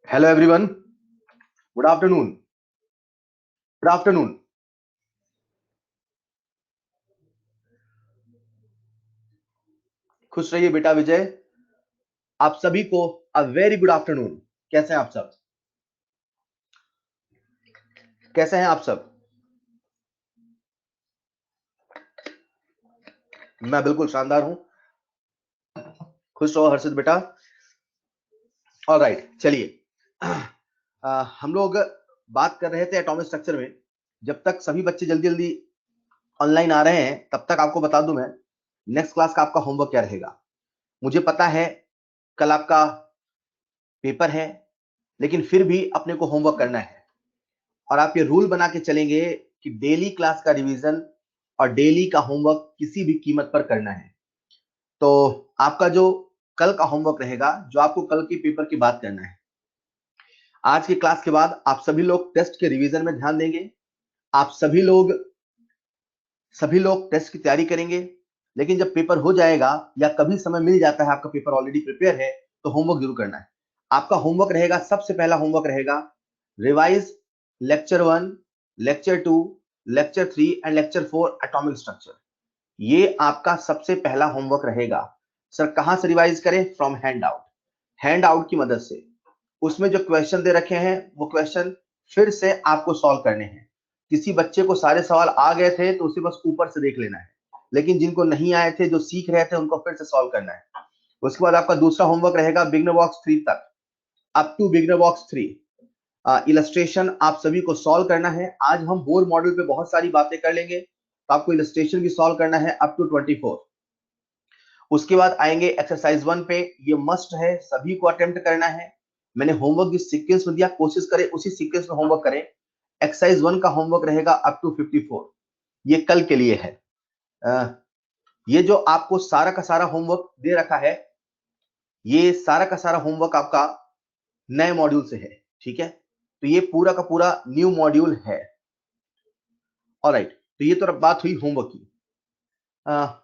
Hello everyone, good afternoon. Good afternoon. खुश रहिए बेटा विजय। आप सभी को अ वेरी गुड आफ्टरनून। कैसे हैं आप सब? कैसे हैं आप सब? मैं बिल्कुल शानदार हूं। खुश रहो हर्षित बेटा। ऑलराइट, चलिए हम लोग बात कर रहे थे एटॉमिक स्ट्रक्चर में। जब तक सभी बच्चे जल्दी जल्दी ऑनलाइन आ रहे हैं तब तक आपको बता दूं मैं नेक्स्ट क्लास का आपका होमवर्क क्या रहेगा। मुझे पता है कल आपका पेपर है, लेकिन फिर भी अपने को होमवर्क करना है और आप ये रूल बना के चलेंगे कि डेली क्लास का रिवीजन और डेली का होमवर्क किसी भी कीमत पर करना है। तो आपका जो कल का होमवर्क रहेगा, जो आपको कल के पेपर की बात करना है, आज की क्लास के बाद आप सभी लोग टेस्ट के रिवीजन में ध्यान देंगे। आप सभी लोग टेस्ट की तैयारी करेंगे। लेकिन जब पेपर हो जाएगा या कभी समय मिल जाता है, आपका पेपर ऑलरेडी प्रिपेयर है, तो होमवर्क जरूर करना है। आपका होमवर्क रहेगा, सबसे पहला होमवर्क रहेगा revise lecture 1, lecture 2, lecture 3 and lecture 4 atomic structure. ये आपका सबसे पहला होमवर्क रहेगा। सर कहां से रिवाइज करें? From hand out. Hand out की मदद से उसमें जो क्वेश्चन दे रखे हैं वो क्वेश्चन फिर से आपको सॉल्व करने हैं। किसी बच्चे को सारे सवाल आ गए थे तो उसे बस ऊपर से देख लेना है, लेकिन जिनको नहीं आए थे, जो सीख रहे थे, उनको फिर से सॉल्व करना है। उसके बाद आपका दूसरा होमवर्क रहेगा बिगिनर बॉक्स 3 तक, up to beginner box 3 illustration आप सभी को सॉल्व करना है। आज हम बोर मॉडल पे बहुत सारी बातें कर लेंगे, तो आपको इलस्ट्रेशन भी सॉल्व करना है अप टू 24। उसके बाद आएंगे एक्सरसाइज 1 पे। ये मस्ट है, सभी को अटेम्प्ट करना है। मैंने होमवर्क जिस सीक्वेंस में दिया, कोशिश करें उसी सीक्वेंस में होमवर्क करें। एक्सरसाइज 1 का होमवर्क रहेगा अप टू 54। ये कल के लिए है। ये जो आपको सारा का सारा होमवर्क दे रखा है, ये सारा का सारा होमवर्क आपका नए मॉड्यूल से है, ठीक है? तो ये पूरा का पूरा न्यू मॉड्यूल है। ऑलराइट, तो ये तो बात हुई होमवर्क की।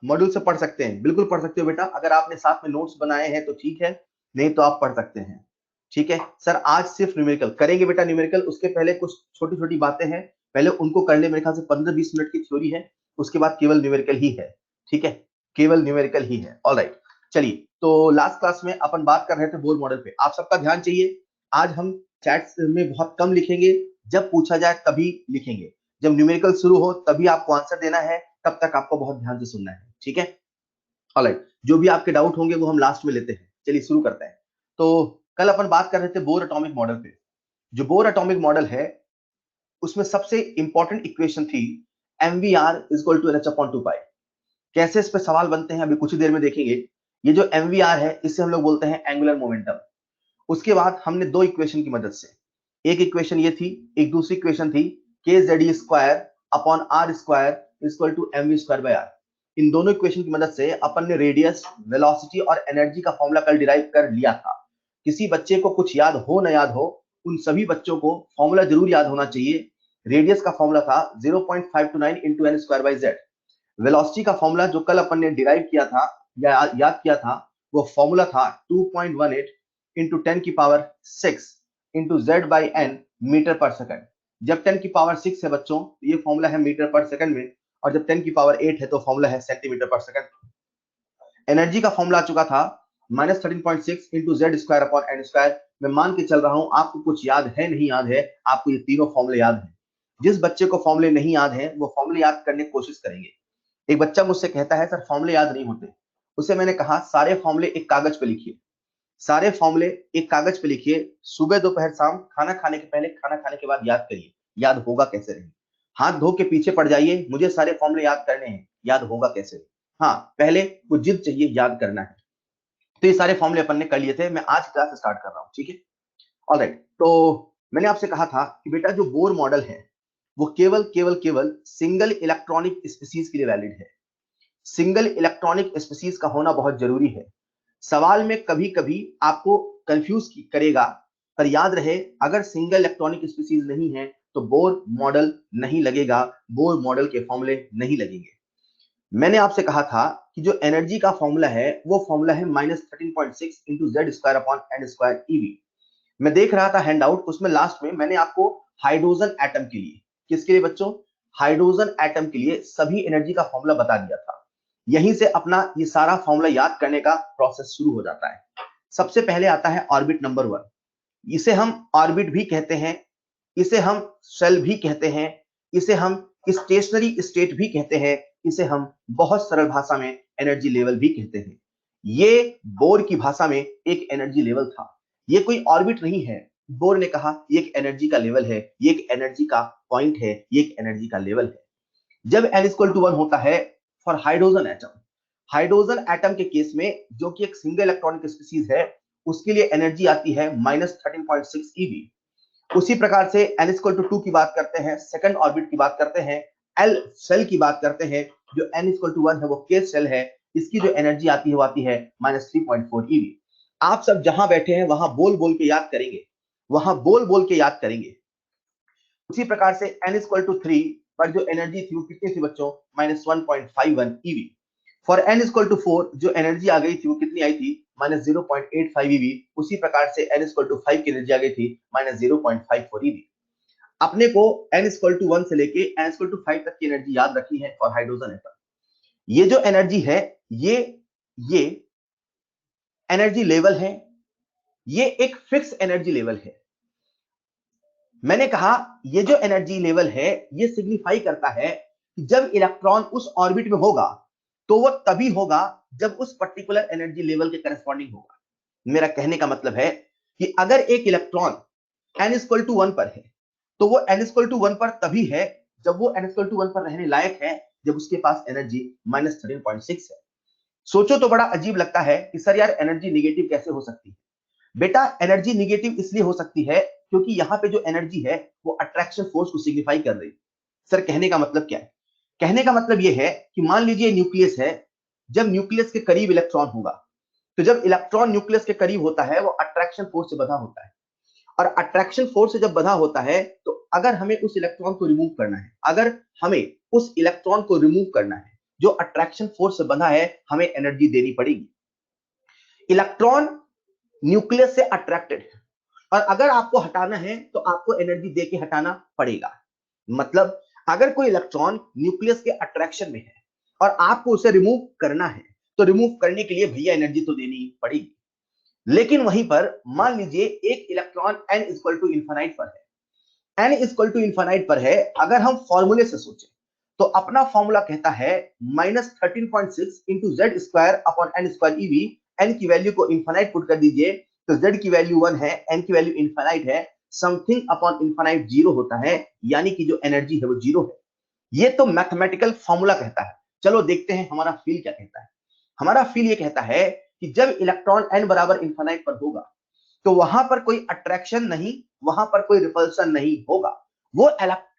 मॉड्यूल से पढ़ सकते हैं, बिल्कुल पढ़ सकते हो बेटा। अगर आपने साथ में नोट्स बनाए हैं तो ठीक है, नहीं तो आप पढ़ सकते हैं, ठीक है? सर आज सिर्फ न्यूमेरिकल करेंगे बेटा। न्यूमेरिकल उसके पहले कुछ छोटी छोटी बातें हैं, पहले उनको कर ले। मेरे ख्याल से 15-20 मिनट की थ्योरी है, उसके बाद केवल न्यूमेरिकल ही है, ठीक है? केवल न्यूमेरिकल ही है। ऑलराइट, चलिए। तो लास्ट क्लास में अपन बात कर रहे थे बोर मॉडल पे। आप सबका ध्यान चाहिए। आज हम चैट्स में बहुत कम लिखेंगे, जब पूछा जाए तभी लिखेंगे। जब न्यूमेरिकल शुरू हो तभी आपको आंसर देना है, तब तक आपको बहुत ध्यान से सुनना है, ठीक है? ऑलराइट, जो भी आपके डाउट होंगे वो हम लास्ट में लेते हैं। चलिए शुरू करते हैं। तो कल अपन बात कर रहे थे बोर एटॉमिक मॉडल पे। जो बोर एटॉमिक मॉडल है उसमें सबसे इंपॉर्टेंट इक्वेशन थी mvr is equal to nh/2 pi. कैसे इस पे सवाल बनते हैं अभी कुछ ही देर में देखेंगे। ये जो mvr है इसे हम लोग बोलते हैं एंगुलर मोमेंटम। उसके बाद हमने दो इक्वेशन की मदद से, एक इक्वेशन ये थी, एक दूसरी इक्वेशन थी kze square upon r square equal to mv square by r। इन दोनों इक्वेशन की मदद से अपन ने रेडियस, वेलोसिटी और एनर्जी का फॉर्मूला कल डिराइव कर लिया था। किसी बच्चे को कुछ याद हो ना याद हो, उन सभी बच्चों को फॉर्मूला जरूर याद होना चाहिए। रेडियस का फॉर्मूला था 0.529 into N square by Z. Velocity का फॉर्मूला जो कल अपन ने डिराइव किया था या याद किया था, वो फॉर्मूला था 2.18 इंटू 10 की power 6 into Z by N metre पर सेकंड। जब 10 की पावर 6 है बच्चों, ये फॉर्मूला है मीटर पर सेकंड में, और जब 10 की पावर 8 है तो फॉर्मूला है सेंटीमीटर पर सेकंड। एनर्जी का फॉर्मूला आ चुका था -13.6 into Z square upon N square. मैं मान के चल रहा हूं आपको कुछ याद है, नहीं याद है, आपको ये तीनों फॉर्मूले याद हैं। जिस बच्चे को फॉर्मूले नहीं याद है वो फॉर्मूले याद करने की कोशिश करेंगे। एक बच्चा मुझसे कहता है सर फॉर्मूले याद नहीं होते। उसे मैंने कहा सारे फॉर्मूले एक कागज पे लिखिए, सारे फॉर्मूले एक कागज पे लिखिए, सुबह दोपहर शाम, खाना खाने के पहले, खाना खाने के बाद याद करिए। याद होगा कैसे नहीं? हाथ धो के पीछे पड़ जाइए, मुझे सारे फॉर्मूले याद करने हैं, याद होगा कैसे? हाँ, पहले कुछ जिद चाहिए, याद करना है। तो ये सारे फॉर्मूले अपन ने कर लिए थे, मैं आज क्लास स्टार्ट कर रहा हूँ, ठीक है? ऑलराइट, तो मैंने आपसे कहा था कि बेटा जो बोर मॉडल है वो केवल केवल केवल सिंगल इलेक्ट्रॉनिक स्पीसीज के लिए वैलिड है। सिंगल इलेक्ट्रॉनिक स्पीसीज का होना बहुत जरूरी है। सवाल में कभी कभी आपको कंफ्यूज करेगा, पर याद रहे अगर सिंगल इलेक्ट्रॉनिक स्पीसीज नहीं है तो बोर मॉडल नहीं लगेगा, बोर मॉडल के फॉर्मूले नहीं लगेंगे। मैंने आपसे कहा था कि जो एनर्जी का फॉर्मूला है वो फॉर्मूला है -13.6 into Z square upon N square eV. मैं देख रहा था हैंडआउट, उसमें लास्ट में मैंने आपको हाइड्रोजन एटम के लिए, किसके लिए बच्चों? हाइड्रोजन एटम के लिए सभी एनर्जी का फॉर्मूला बता दिया था। यहीं से अपना ये सारा फॉर्मूला याद करने का प्रोसेस शुरू हो जाता है। सबसे पहले आता है ऑर्बिट नंबर 1। इसे हम ऑर्बिट भी कहते हैं, इसे हम शेल भी कहते हैं, इसे हम स्टेशनरी स्टेट भी कहते हैं, इसे हम बहुत सरल भाषा में एनर्जी लेवल भी कहते हैं। ये बोर की भाषा में एक एनर्जी लेवल था, ये कोई ऑर्बिट नहीं है। बोर ने कहा ये एक एनर्जी का लेवल है, ये एक एनर्जी का पॉइंट है, ये एक एनर्जी का लेवल है। जब n इक्वल टू 1 होता है for hydrogen atom, hydrogen atom के केस में जो कि एक सिंगल इलेक्ट्रॉनिक स्पीसीज है, उसके लिए एनर्जी आती है -13.6 eV। उसी प्रकार से n इक्वल टू 2 की बात करते हैं, सेकंड ऑर्बिट की बात करते हैं, एल शेल की बात करते हैं, जो n इक्वल टू 1 है वो केस शेल है, इसकी जो एनर्जी आती है वो आती है -3.4 eV। आप सब जहां बैठे हैं वहां बोल बोल के याद करेंगे, वहां बोल बोल के याद करेंगे। उसी प्रकार से n इक्वल टू 3 पर जो एनर्जी थी वो कितनी थी बच्चों? -1.51 eV। For n equal to 4 जो एनर्जी आ गई थी वो कितनी आई थी? -0.85 eV। उसी प्रकार से n इक्वल टू 5 की एनर्जी आ गई थी -0.54 eV। अपने को n इक्वल टू 1 से लेके n इक्वल टू 5 तक की एनर्जी याद रखनी है फॉर हाइड्रोजन एटम। ये जो एनर्जी है ये एनर्जी लेवल है, ये एक फिक्स एनर्जी लेवल है। मैंने कहा ये जो एनर्जी लेवल है ये सिग्निफाई करता है कि जब इलेक्ट्रॉन उस ऑर्बिट में होगा तो वो तभी होगा जब उस पर्टिकुलर एनर्जी लेवल के करस्पॉन्डिंग होगा। मेरा कहने का मतलब है कि अगर एक इलेक्ट्रॉन n इक्वल टू 1 पर है तो वो n इक्वल टू 1 पर तभी है जब वो n इक्वल टू 1 पर रहने लायक है, जब उसके पास एनर्जी -13.6 है। सोचो तो बड़ा अजीब लगता है कि सर यार एनर्जी निगेटिव कैसे हो सकती है? बेटा एनर्जी निगेटिव इसलिए हो सकती है क्योंकि यहाँ पे जो एनर्जी है वो अट्रैक्शन फोर्स को सिग्निफाई कर रही है। सर कहने का मतलब क्या है? कहने का मतलब ये है कि मान लीजिए न्यूक्लियस है, जब न्यूक्लियस के करीब इलेक्ट्रॉन होगा, तो जब इलेक्ट्रॉन न्यूक्लियस के करीब होता है वो अट्रैक्शन फोर्स से बंधा होता है, और अट्रैक्शन फोर्स से जब बंधा होता है तो अगर हमें उस इलेक्ट्रॉन को रिमूव करना है, अगर हमें उस इलेक्ट्रॉन को रिमूव करना है जो अट्रैक्शन फोर्स से बंधा है, हमें एनर्जी देनी पड़ेगी। इलेक्ट्रॉन न्यूक्लियस से अट्रैक्टेड है और अगर आपको हटाना है तो आपको एनर्जी देके हटाना पड़ेगा। मतलब अगर कोई इलेक्ट्रॉन न्यूक्लियस के अट्रैक्शन में है और आपको उसे रिमूव करना है तो रिमूव करने के लिए भैया एनर्जी तो देनी पड़ेगी। लेकिन वहीं पर मान लीजिए एक electron n equal to infinite पर है, n इक्वल टू इंफिनाइट पर है, अगर हम फॉर्मूले से सोचें तो अपना फॉर्मूला कहता है -13.6 into Z square upon N square eV. N की वैल्यू को इंफिनाइट पुट कर दीजिए तो z की वैल्यू 1 है, n की वैल्यू इंफिनाइट है, समथिंग अपॉन इंफिनाइट 0 होता है, यानी कि जो एनर्जी है वो 0 है। ये तो मैथमेटिकल फॉर्मूला कहता है। चलो देखते हैं हमारा फील क्या कहता है। हमारा फील ये कहता है कि जब इलेक्ट्रॉन n बराबर इंफिनाइट पर होगा तो वहां पर कोई अट्रैक्शन नहीं, वहां पर कोई रिपल्शन नहीं होगा, वो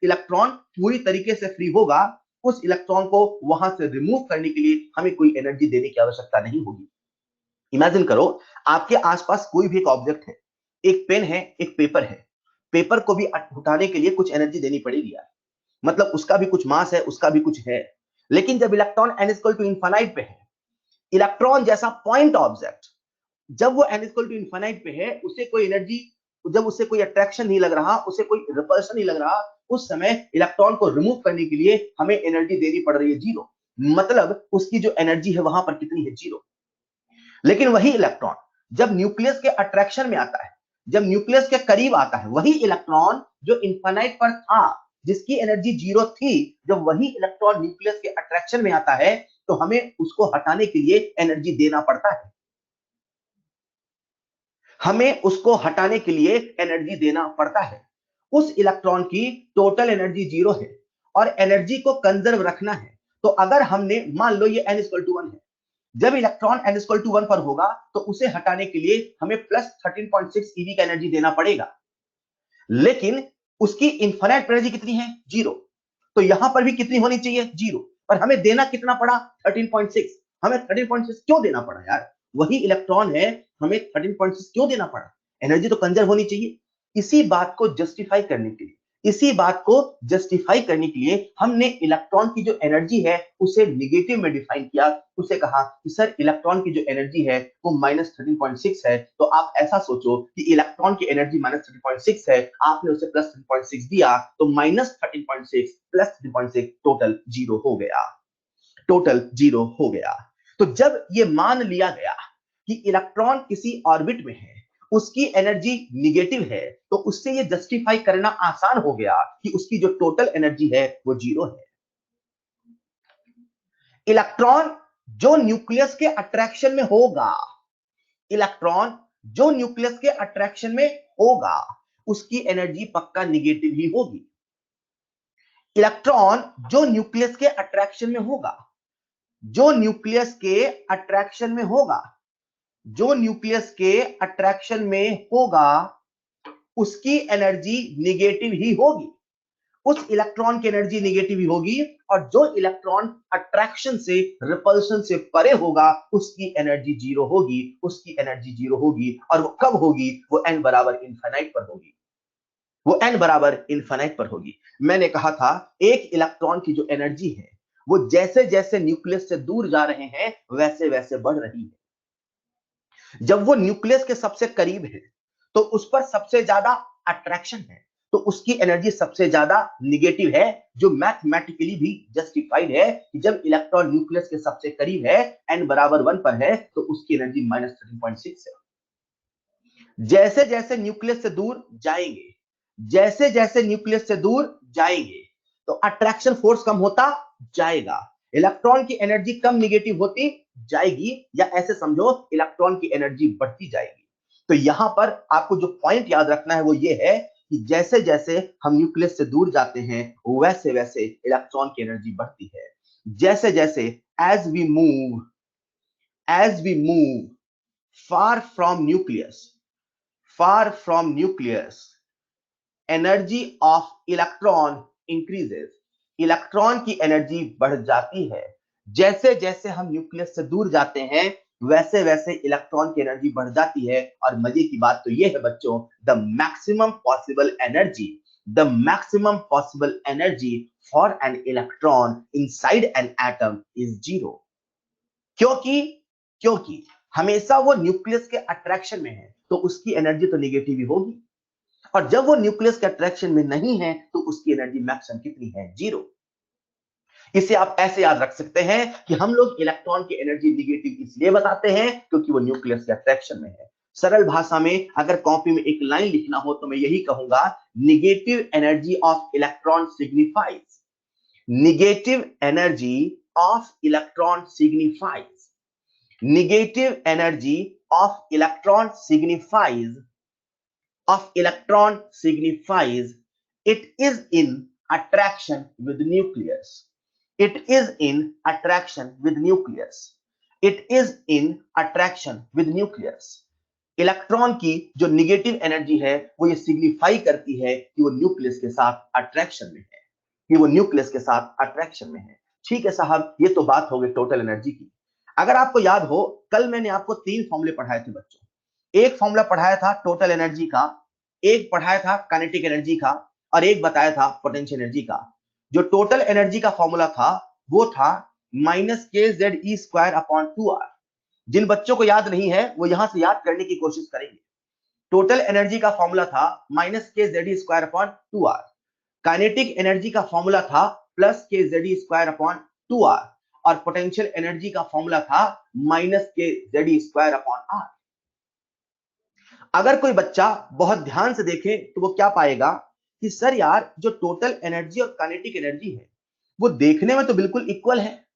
इलेक्ट्रॉन पूरी तरीके से फ्री होगा। उस इलेक्ट्रॉन को वहां से रिमूव करने के लिए हमें कोई एनर्जी देने की आवश्यकता नहीं होगी। इमेजिन करो आपके आसपास कोई भी एक ऑब्जेक्ट है, एक पेन है, एक पेपर है, पेपर को भी उठाने के लिए कुछ एनर्जी देनी पड़ेगी यार, मतलब उसका भी कुछ मास है, उसका भी कुछ है। लेकिन जब electron n equal to infinite पे है, इलेक्ट्रॉन जैसा पॉइंट ऑब्जेक्ट, जब वो n इक्वल टू इंफिनाइट पे है, उसे कोई एनर्जी, जब उसे कोई अट्रैक्शन नहीं लग रहा, उसे कोई रिपल्शन नहीं लग रहा, उस समय इलेक्ट्रॉन को रिमूव करने के लिए हमें एनर्जी देनी पड़ रही है 0। मतलब उसकी जो एनर्जी है वहां पर कितनी है? 0। लेकिन वही इलेक्ट्रॉन जब न्यूक्लियस के अट्रैक्शन में आता है, जब न्यूक्लियस के करीब आता है, वही इलेक्ट्रॉन जो इंफिनाइट पर था, जिसकी एनर्जी 0 थी, जब वही इलेक्ट्रॉन न्यूक्लियस के अट्रैक्शन में आता है तो हमें उसको हटाने के लिए एनर्जी देना पड़ता है, हमें उसको हटाने के लिए एनर्जी देना पड़ता है। उस इलेक्ट्रॉन की टोटल एनर्जी 0 है और एनर्जी को कंजर्व रखना है। तो अगर हमने मान लो ये n=1 है, जब इलेक्ट्रॉन n=1 पर होगा तो उसे हटाने के लिए हमें प्लस 13.6 eV का एनर्जी देना पड़ेगा, लेकिन उसकी इनफाइनाइट एनर्जी कितनी है? 0। तो यहां पर भी कितनी होनी चाहिए? 0। पर हमें देना कितना पड़ा? 13.6। हमें 13.6 क्यों देना पड़ा यार? वही इलेक्ट्रॉन है, हमें 13.6 क्यों देना पड़ा? एनर्जी तो कंजर्व होनी चाहिए। इसी बात को जस्टिफाई करने के लिए, इसी बात को जस्टिफाई करने के लिए हमने इलेक्ट्रॉन की जो एनर्जी है उसे निगेटिव में डिफाइन किया। उसे कहा कि सर इलेक्ट्रॉन की जो एनर्जी है वो -13.6 है, तो आप ऐसा सोचो कि इलेक्ट्रॉन की एनर्जी -13.6 है, आपने उसे +13.6 दिया, तो -13.6 +13.6 टोटल 0 हो गया, टोटल 0 हो गया। तो जब ये मान लिया गया कि इलेक्ट्रॉन किसी ऑर्बिट में है, उसकी एनर्जी निगेटिव है, तो उससे ये जस्टिफाई करना आसान हो गया कि उसकी जो टोटल एनर्जी है वो 0 है। इलेक्ट्रॉन जो न्यूक्लियस के अट्रैक्शन में होगा, इलेक्ट्रॉन जो न्यूक्लियस के अट्रैक्शन में होगा, उसकी एनर्जी पक्का निगेटिव ही होगी। इलेक्ट्रॉन जो न्यूक्लियस के अट्रैक्शन में होगा, जो न्यूक्लियस के अट्रैक्शन में होगा, जो न्यूक्लियस के अट्रैक्शन में होगा, उसकी एनर्जी निगेटिव ही होगी। उस इलेक्ट्रॉन की एनर्जी निगेटिव ही होगी, और जो इलेक्ट्रॉन अट्रैक्शन से, रिपल्शन से परे होगा, उसकी एनर्जी 0 होगी, उसकी एनर्जी 0 होगी। और वो कब होगी? वो n बराबर इनफाइनाइट पर होगी, वो n बराबर इनफाइनाइट पर होगी। मैंने कहा था एक इलेक्ट्रॉन की जो एनर्जी है वो जैसे जैसे न्यूक्लियस से दूर जा रहे हैं वैसे वैसे बढ़ रही है। जब वो न्यूक्लियस के सबसे करीब है तो उस पर सबसे ज्यादा अट्रैक्शन है, तो उसकी एनर्जी सबसे ज्यादा निगेटिव है, जो मैथमेटिकली भी जस्टिफाइड है कि जब इलेक्ट्रॉन न्यूक्लियस के सबसे करीब है, n बराबर 1 पर है, तो उसकी एनर्जी -13.6 है। जैसे जैसे न्यूक्लियस से दूर जाएंगे, जैसे जैसे न्यूक्लियस से दूर जाएंगे, तो अट्रैक्शन फोर्स कम होता जाएगा, इलेक्ट्रॉन की एनर्जी कम निगेटिव होती जाएगी, या ऐसे समझो इलेक्ट्रॉन की एनर्जी बढ़ती जाएगी। तो यहां पर आपको जो पॉइंट याद रखना है वो ये है कि जैसे जैसे हम न्यूक्लियस से दूर जाते हैं वैसे वैसे इलेक्ट्रॉन की एनर्जी बढ़ती है। जैसे जैसे as we move far from nucleus, far from nucleus, energy of electron increases, electron की एनर्जी बढ़ जाती है। जैसे जैसे हम न्यूक्लियस से दूर जाते हैं वैसे वैसे इलेक्ट्रॉन की एनर्जी बढ़ जाती है। और मजे की बात तो यह है बच्चों, the maximum possible energy, the maximum possible energy for an electron inside an atom is 0। क्योंकि क्योंकि हमेशा वो न्यूक्लियस के अट्रैक्शन में है, तो उसकी एनर्जी तो निगेटिव ही होगी, और जब वो न्यूक्लियस के अट्रैक्शन में नहीं है तो उसकी एनर्जी मैक्सिमम कितनी है? 0। इसे आप ऐसे याद रख सकते हैं कि हम लोग इलेक्ट्रॉन की एनर्जी निगेटिव इसलिए बताते हैं क्योंकि वो न्यूक्लियस के अट्रैक्शन में है। सरल भाषा में अगर कॉपी में एक लाइन लिखना हो तो मैं यही कहूंगा, negative energy of electron signifies, negative energy of electron signifies, negative energy of electron signifies, it is in attraction with nucleus, it is in attraction with nucleus, it is in attraction with nucleus। Electron की जो negative energy है वो ये signify करती है कि वो nucleus के साथ अट्रैक्शन में है, कि वो न्यूक्लियस के साथ अट्रैक्शन में है। ठीक है साहब, ये तो बात हो गई टोटल एनर्जी की। अगर आपको याद हो, कल मैंने आपको 3 फॉर्मूले पढ़ाए थे बच्चों। एक फॉर्मूला पढ़ाया था टोटल एनर्जी का, एक पढ़ाया था काइनेटिक एनर्जी का, और एक बताया था पोटेंशियल एनर्जी का। जो टोटल एनर्जी का फॉर्मूला था वो था -kZe²/2r। जिन बच्चों को याद नहीं है वो यहां से याद करने की कोशिश करेंगे। टोटल एनर्जी का फॉर्मूला था -kZe²/2r, काइनेटिक एनर्जी का फॉर्मूला था +kZe²/2r, और पोटेंशियल एनर्जी का फॉर्मूला था -kZe²/r। अगर कोई बच्चा बहुत ध्यान से देखे तो वो क्या पाएगा कि सर यार जो टोटल एनर्जी और काइनेटिक एनर्जी है वो देखने में तो बिल्कुल इक्वल है,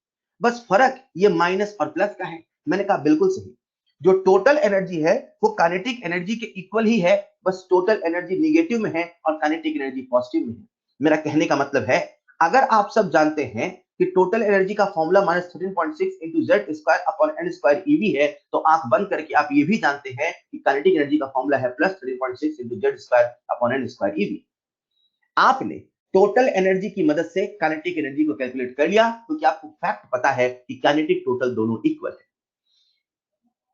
बस फर्क ये माइनस और प्लस का है। मैंने कहा बिल्कुल सही, जो टोटल एनर्जी है वो काइनेटिक एनर्जी के इक्वल ही है, बस टोटल एनर्जी निगेटिव में है और काइनेटिक एनर्जी पॉजिटिव में है। मेरा कहने का मतलब है, अगर आप सब जानते हैं कि टोटल एनर्जी का formula -13.6 into Z square upon N square eV है, तो आंख बंद करके आप ये भी जानते हैं कि काइनेटिक एनर्जी का फॉर्मूला है +13.6 into Z square upon N square eV. आपने टोटल एनर्जी की मदद से काइनेटिक एनर्जी को कैलकुलेट कर लिया, क्योंकि आपको फैक्ट पता है कि काइनेटिक टोटल दोनों इक्वल है।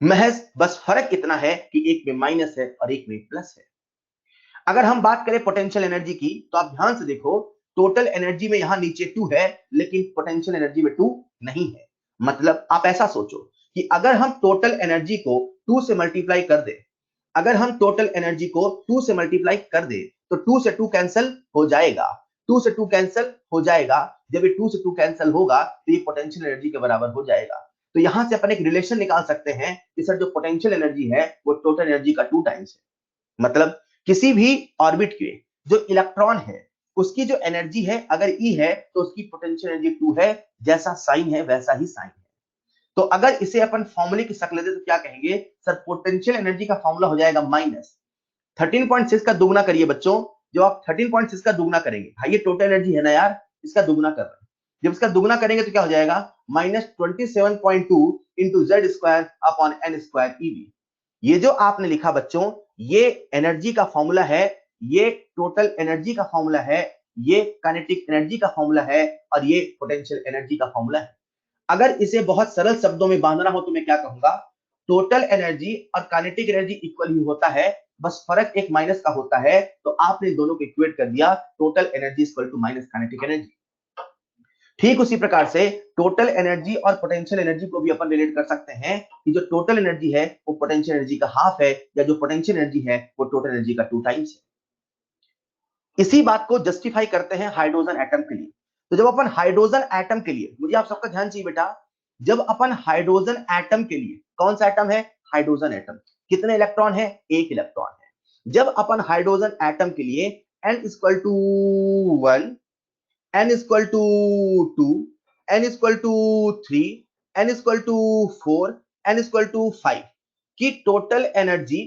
महज बस फर्क इतना है कि एक में माइनस है और एक में प्लस है। अगर हम बात करें पोटेंशियल एनर्जी की, तो आप ध्यान से देखो, टोटल एनर्जी में यहां नीचे 2 है, लेकिन पोटेंशियल एनर्जी में 2 नहीं है। मतलब आप ऐसा सोचो कि अगर हम टोटल एनर्जी को 2 से मल्टीप्लाई कर दे, अगर हम टोटल एनर्जी को 2 से मल्टीप्लाई कर दे, तो 2 से 2 कैंसिल हो जाएगा, 2 से 2 कैंसिल हो जाएगा। जब ये 2 से 2 कैंसिल होगा तो ये पोटेंशियल एनर्जी के बराबर हो जाएगा। तो यहां से अपन एक रिलेशन निकाल सकते हैं कि सर जो पोटेंशियल एनर्जी है वो टोटल एनर्जी का 2 टाइम्स है। मतलब किसी भी ऑर्बिट के जो इलेक्ट्रॉन है उसकी जो एनर्जी है अगर E है तो उसकी पोटेंशियल एनर्जी 2 है, जैसा साइन है वैसा ही साइन है। तो अगर इसे अपन फॉर्मूले की शक्ल दे तो क्या कहेंगे, सर पोटेंशियल एनर्जी का फॉर्मूला हो जाएगा -13.6 का दुगना करिए बच्चों। जब आप 13.6 का दुगना करेंगे, भाई ये टोटल एनर्जी है ना यार, इसका दुगना कर रहे हैं, जब इसका दुगना करेंगे तो क्या हो जाएगा, -27.2 into Z square upon N square eV. ये जो आपने लिखा बच्चों, ये एनर्जी का फॉर्मूला है, ये टोटल एनर्जी का फॉर्मूला है, ये काइनेटिक एनर्जी का फॉर्मूला है और ये पोटेंशियल एनर्जी का फॉर्मूला है। अगर इसे बहुत सरल शब्दों में बांधना हो तो मैं क्या कहूंगा, टोटल एनर्जी और काइनेटिक एनर्जी इक्वल ही होता है, बस फर्क एक माइनस का होता है। तो आपने दोनों को इक्वेट कर दिया, total energy equal to minus kinetic energy. ठीक उसी प्रकार से टोटल एनर्जी और पोटेंशियल एनर्जी को भी अपन रिलेट कर सकते हैं कि जो टोटल एनर्जी है वो पोटेंशियल एनर्जी का हाफ है, या जो पोटेंशियल एनर्जी है वो टोटल एनर्जी का 2 टाइम्स है। इसी बात को जस्टिफाई करते हैं हाइड्रोजन एटम के लिए। तो जब अपन हाइड्रोजन एटम के लिए, मुझे आप सबका ध्यान चाहिए बेटा, जब अपन हाइड्रोजन एटम के लिए, कौन सा एटम है, हाइड्रोजन एटम, कितने इलेक्ट्रॉन है, एक इलेक्ट्रॉन है। जब अपन हाइड्रोजन एटम के लिए n equal to 1, n equal to 2, n equal to 3, n equal to 4, n equal to 5 की टोटल एनर्जी,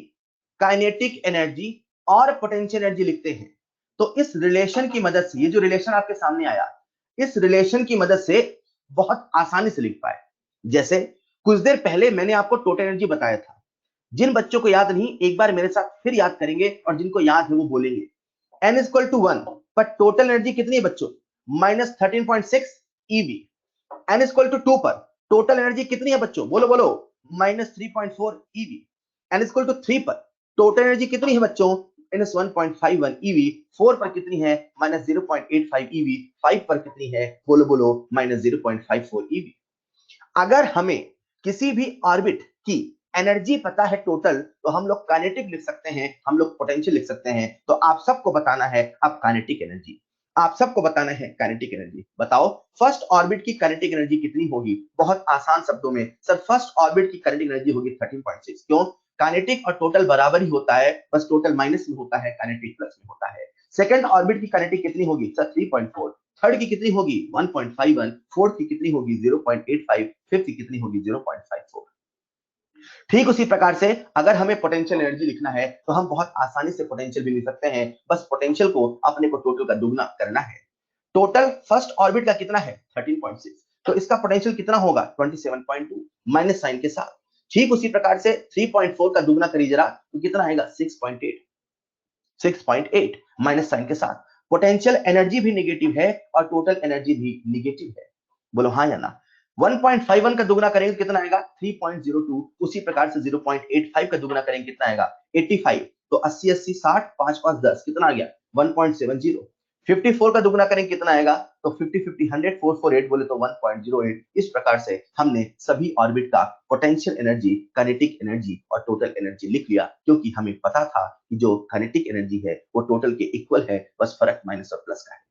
काइनेटिक एनर्जी और पोटेंशियल एनर्जी लिखते हैं, तो इस रिलेशन की मदद से, ये जो रिलेशन आपके सामने आया, इस रिलेशन की मदद से बहुत आसानी से लिख पाए। जैसे कुछ देर पहले मैंने आपको टोटल एनर्जी बताया था, जिन बच्चों को याद नहीं एक बार मेरे साथ फिर याद करेंगे और जिनको याद है वो बोलेंगे। n इक्वल टू 1 पर टोटल एनर्जी कितनी है बच्चों, -13.6 eV। n इक्वल टू 2 पर टोटल एनर्जी कितनी है बच्चों, बोलो बोलो, -3.4 eV। n इक्वल टू 3 पर टोटल एनर्जी कितनी है बच्चों, -1.51 eV। 4 पर कितनी है, -0.85 eV। 5 पर कितनी है, बोलो बोलो, -0.54 eV। अगर हमें किसी भी ऑर्बिट की एनर्जी पता है टोटल, तो हम लोग काइनेटिक लिख सकते हैं, हम लोग पोटेंशियल लिख सकते हैं। तो आप सबको बताना है अब काइनेटिक एनर्जी, आप सबको बताना है काइनेटिक एनर्जी। बताओ फर्स्ट ऑर्बिट की काइनेटिक एनर्जी कितनी होगी, बहुत आसान शब्दों में, सर फर्स्ट ऑर्बिट की काइनेटिक एनर्जी होगी 13.6। क्यों, काइनेटिक और टोटल बराबर ही होता है, बस टोटल माइनस में होता है, काइनेटिक प्लस में होता है। सेकंड ऑर्बिट की काइनेटिक कितनी होगी, सर 3.4। थर्ड की कितनी होगी 1.51, फोर्थ की कितनी होगी 0.85, फिफ्थ की कितनी होगी 0.54। ठीक उसी प्रकार से अगर हमें पोटेंशियल एनर्जी लिखना है तो हम बहुत आसानी से पोटेंशियल भी लिख सकते हैं, बस पोटेंशियल को अपने को टोटल का दुगना करना है। टोटल फर्स्ट ऑर्बिट का कितना है 13.6, तो इसका पोटेंशियल कितना होगा 27.2 माइनस साइन के साथ। ठीक उसी प्रकार से 3.4 का दुगना करिए जरा, तो कितना आएगा 6.8, 6.8 माइनस साइन के साथ। पोटेंशियल एनर्जी भी नेगेटिव है और टोटल एनर्जी भी नेगेटिव है, बोलो हाँ या ना। 1.51 का दुगना करेंगे कितना आएगा 3.02, उसी प्रकार से 0.85 का दुगना करेंगे कितना आएगा 85, तो 80 80 60 5 5 10 कितना आ गया 1.70। 54 का दुगना करेंगे कितना आएगा, तो 50 50 100 448 बोले तो 1.08। इस प्रकार से हमने सभी ऑर्बिट का पोटेंशियल एनर्जी, काइनेटिक एनर्जी और टोटल एनर्जी लिख लिया, क्योंकि हमें पता था कि जो काइनेटिक एनर्जी है वो टोटल के इक्वल है, बस फर्क माइनस और प्लस का है।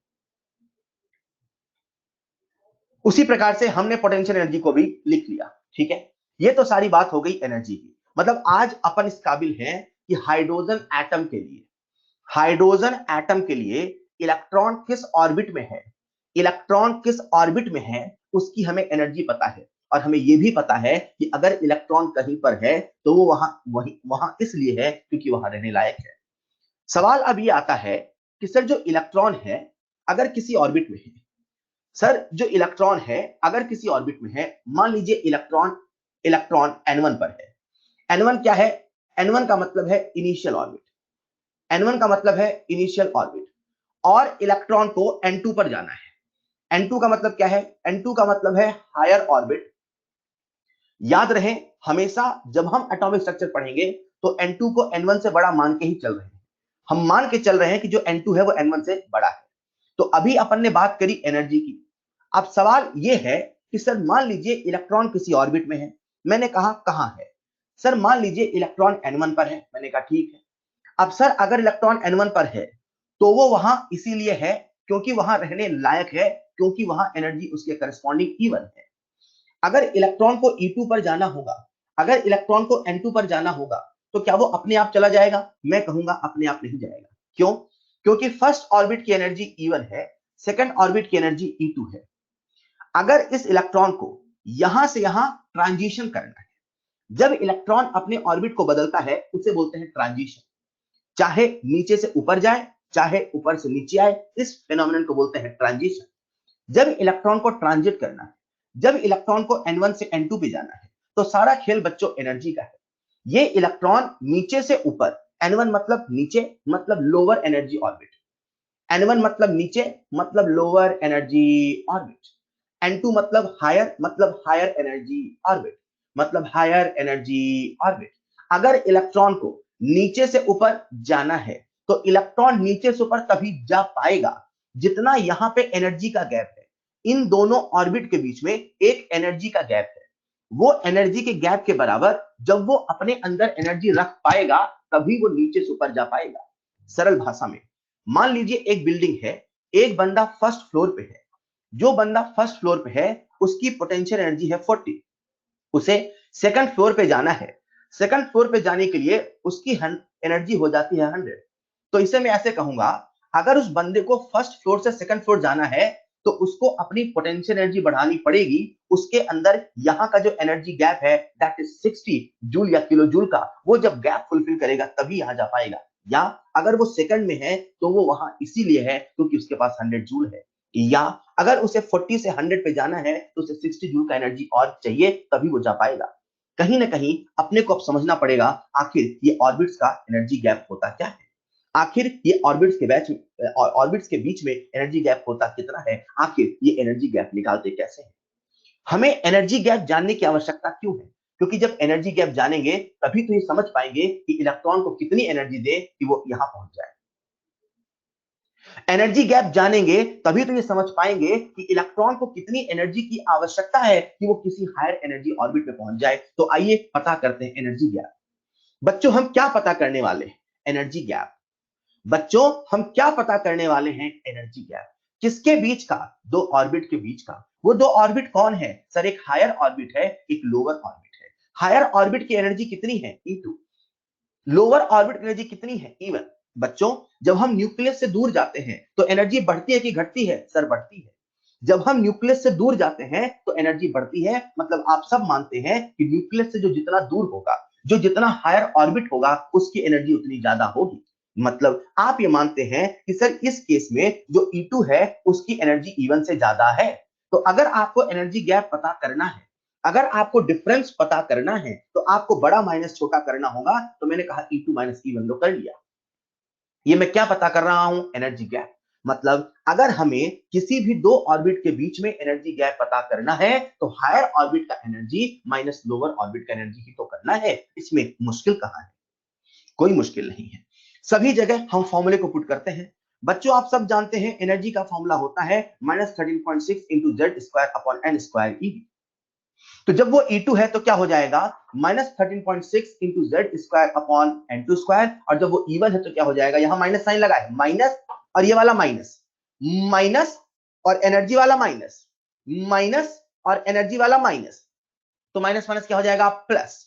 उसी प्रकार से हमने पोटेंशियल एनर्जी को भी लिख लिया। ठीक है, ये तो सारी बात हो गई एनर्जी की। मतलब आज अपन इस काबिल हैं कि हाइड्रोजन एटम के लिए, हाइड्रोजन एटम के लिए इलेक्ट्रॉन किस ऑर्बिट में है, इलेक्ट्रॉन किस ऑर्बिट में है उसकी हमें एनर्जी पता है, और हमें यह भी पता है कि अगर इलेक्ट्रॉन कहीं पर है तो वो वहां इसलिए है क्योंकि वहां रहने लायक है। सवाल अब ये आता है कि सर जो इलेक्ट्रॉन है अगर किसी ऑर्बिट में है, सर जो इलेक्ट्रॉन है अगर किसी ऑर्बिट में है, मान लीजिए इलेक्ट्रॉन इलेक्ट्रॉन N1 पर है। N1 क्या है? N1 का मतलब है इनिशियल ऑर्बिट। N1 का मतलब है इनिशियल ऑर्बिट, और इलेक्ट्रॉन को N2 पर जाना है। N2 का मतलब क्या है? N2 का मतलब है हायर ऑर्बिट। याद रहे, हमेशा जब हम एटॉमिक स्ट्रक्चर पढ़ेंगे तो N2 को N1 से बड़ा मान के ही चल रहे हैं। हम मान के चल रहे हैं कि जो N2 है वो N1 से बड़ा है। तो अभी अपन ने बात करी एनर्जी की। अब सवाल ये है कि सर मान लीजिए इलेक्ट्रॉन किसी ऑर्बिट में है। मैंने कहा कहां है? सर मान लीजिए इलेक्ट्रॉन N1 पर है। मैंने कहा ठीक है। अब सर अगर इलेक्ट्रॉन N1 पर है तो वो वहां इसीलिए है क्योंकि वहां रहने लायक है, क्योंकि वहां एनर्जी उसके करस्पॉन्डिंग इवन है। अगर इलेक्ट्रॉन को E2 पर जाना होगा, अगर इलेक्ट्रॉन को N2 पर जाना होगा, तो क्या वो अपने आप चला जाएगा? मैं कहूंगा अपने आप नहीं जाएगा। क्यों? क्योंकि फर्स्ट ऑर्बिट की एनर्जी E1 है, सेकंड ऑर्बिट की एनर्जी E2 है। अगर इस इलेक्ट्रॉन को यहां से यहां ट्रांजिशन करना है, जब इलेक्ट्रॉन अपने ऑर्बिट को बदलता है उसे बोलते हैं ट्रांजिशन। चाहे नीचे से ऊपर जाए, चाहे ऊपर से नीचे आए, इस फेनोमेनन को बोलते हैं ट्रांजिशन। जब इलेक्ट्रॉन को ट्रांजिट करना है, जब इलेक्ट्रॉन को N1 से N2 पे जाना है, तो सारा खेल बच्चों एनर्जी का है। ये इलेक्ट्रॉन नीचे से ऊपर, N1 मतलब नीचे मतलब लोअर एनर्जी ऑर्बिट, N1 मतलब नीचे मतलब लोअर एनर्जी ऑर्बिट, N2 मतलब हायर एनर्जी ऑर्बिट, मतलब हायर एनर्जी ऑर्बिट। अगर इलेक्ट्रॉन को नीचे से ऊपर जाना है तो इलेक्ट्रॉन नीचे से ऊपर तभी जा पाएगा जितना यहां पे एनर्जी का गैप है। इन दोनों ऑर्बिट के बीच में एक एनर्जी का गैप है। वो एनर्जी के गैप के बराबर जब वो अपने अंदर एनर्जी रख पाएगा तभी वो नीचे से ऊपर जा पाएगा। सरल भाषा में मान लीजिए एक बिल्डिंग है, एक बंदा फर्स्ट फ्लोर पे है। जो बंदा फर्स्ट फ्लोर पे है उसकी पोटेंशियल एनर्जी है 40, उसे सेकंड फ्लोर पे जाना है। सेकंड फ्लोर पे जाने के लिए उसकी एनर्जी हो जाती है 100। तो इसे मैं ऐसे कहूंगा, अगर उस बंदे को फर्स्ट फ्लोर से सेकंड फ्लोर जाना है तो उसको अपनी पोटेंशियल एनर्जी बढ़ानी पड़ेगी। उसके अंदर यहाँ का जो एनर्जी गैप है दैट इज 60 जूल या किलो जूल का, वो जब गैप फुलफिल करेगा तभी यहां जा पाएगा। या अगर वो सेकंड में है तो वो वहां इसीलिए है क्योंकि उसके पास 100 जूल है। या अगर उसे 40 से 100 पे जाना है तो उसे 60 जूल का एनर्जी और चाहिए तभी वो जा पाएगा। कहीं ना कहीं अपने को अब समझना पड़ेगा आखिर ये ऑर्बिट्स का एनर्जी गैप होता क्या है, आखिर ये ऑर्बिट्स के बीच में एनर्जी गैप होता कितना है, आखिर ये एनर्जी गैप निकालते कैसे हैं। हमें एनर्जी गैप जानने की आवश्यकता क्यों है? क्योंकि जब एनर्जी गैप जानेंगे तभी तो ये समझ पाएंगे कि इलेक्ट्रॉन को कितनी एनर्जी दे कि वो यहां पहुंच जाए। एनर्जी गैप जानेंगे तभी तो ये समझ पाएंगे कि इलेक्ट्रॉन को कितनी एनर्जी की आवश्यकता है कि वो किसी हायर एनर्जी ऑर्बिट में पहुंच जाए। तो आइए पता करते हैं एनर्जी गैप। बच्चों हम क्या पता करने वाले हैं? Energy gap. बच्चों हम क्या पता करने वाले हैं? Energy gap. किसके बीच का? दो ऑर्बिट के बीच का। वो दो ऑर्बिट कौन है? सर एक हायर ऑर्बिट है, एक लोअर ऑर्बिट है। हायर ऑर्बिट की एनर्जी कितनी है? E2। लोअर ऑर्बिट की एनर्जी कितनी है? E1। बच्चों जब हम न्यूक्लियस से दूर जाते हैं तो एनर्जी बढ़ती है कि घटती है? सर बढ़ती है। जब हम न्यूक्लियस से दूर जाते हैं तो एनर्जी बढ़ती है। मतलब आप सब मानते हैं कि न्यूक्लियस से जो जितना दूर होगा, जो जितना हायर ऑर्बिट होगा, उसकी एनर्जी उतनी ज्यादा होगी। मतलब आप ये मानते हैं कि सर इस केस में जो E2 है उसकी एनर्जी E1 से ज्यादा है। तो अगर आपको एनर्जी गैप पता करना है, अगर आपको डिफरेंस पता करना है तो आपको बड़ा माइनस छोटा करना होगा। तो मैंने कहा E2 माइनस E1 तो कर लिया। ये मैं क्या पता कर रहा हूं? Energy gap. मतलब अगर हमें किसी भी दो ऑर्बिट के बीच में एनर्जी गैप पता करना है तो हायर ऑर्बिट का एनर्जी माइनस लोअर ऑर्बिट का एनर्जी ही तो करना है। इसमें मुश्किल कहां है? कोई मुश्किल नहीं है। सभी जगह हम फॉर्मूले को पुट करते हैं। बच्चों आप सब जानते हैं एनर्जी का फॉर्मूला होता है -13.6 into Z square upon N square E. तो जब वो E2 है तो क्या हो जाएगा? -13.6 into Z square upon N2 square. और जब वो E1 है तो क्या हो जाएगा? यहां माइनस साइन लगा है, माइनस और ये वाला माइनस, माइनस और एनर्जी वाला माइनस, माइनस और एनर्जी वाला माइनस। तो माइनस माइनस क्या हो जाएगा? Plus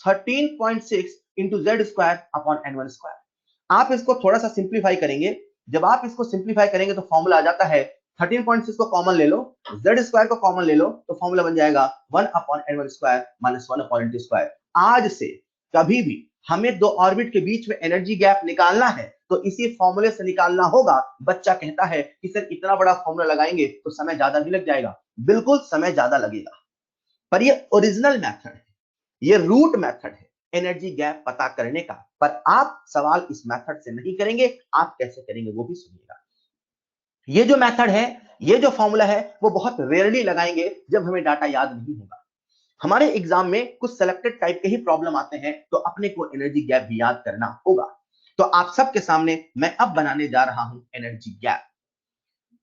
13.6 into Z square upon N1 square. आप इसको थोड़ा सा सिंप्लीफाई करेंगे। जब आप इसको सिंप्लीफाई करेंगे तो फॉर्मूला आ जाता है 13.6 को कॉमन ले लो, z स्क्वायर को कॉमन ले लो, तो फॉर्मूला बन जाएगा 1/n1 square minus 1/t square. आज से कभी भी हमें दो ऑर्बिट के बीच में एनर्जी गैप निकालना है तो इसी फॉर्मूले से निकालना होगा। बच्चा कहता है कि सर इतना बड़ा फॉर्मूला लगाएंगे तो समय ज्यादा भी लग जाएगा। बिल्कुल समय ज्यादा लगेगा, पर ये ओरिजिनल मेथड है, ये रूट मेथड है एनर्जी गैप पता करने का। पर आप सवाल इस मेथड से नहीं करेंगे, आप कैसे करेंगे वो भी सुनिएगा। ये जो मेथड है, ये जो फॉर्मूला है, वो बहुत रेयरली लगाएंगे जब हमें डाटा याद नहीं होगा। हमारे एग्जाम में कुछ सिलेक्टेड टाइप के ही प्रॉब्लम आते हैं तो अपने को एनर्जी गैप भी याद करना होगा। तो आप सबके सामने मैं अब बनाने जा रहा हूं एनर्जी गैप।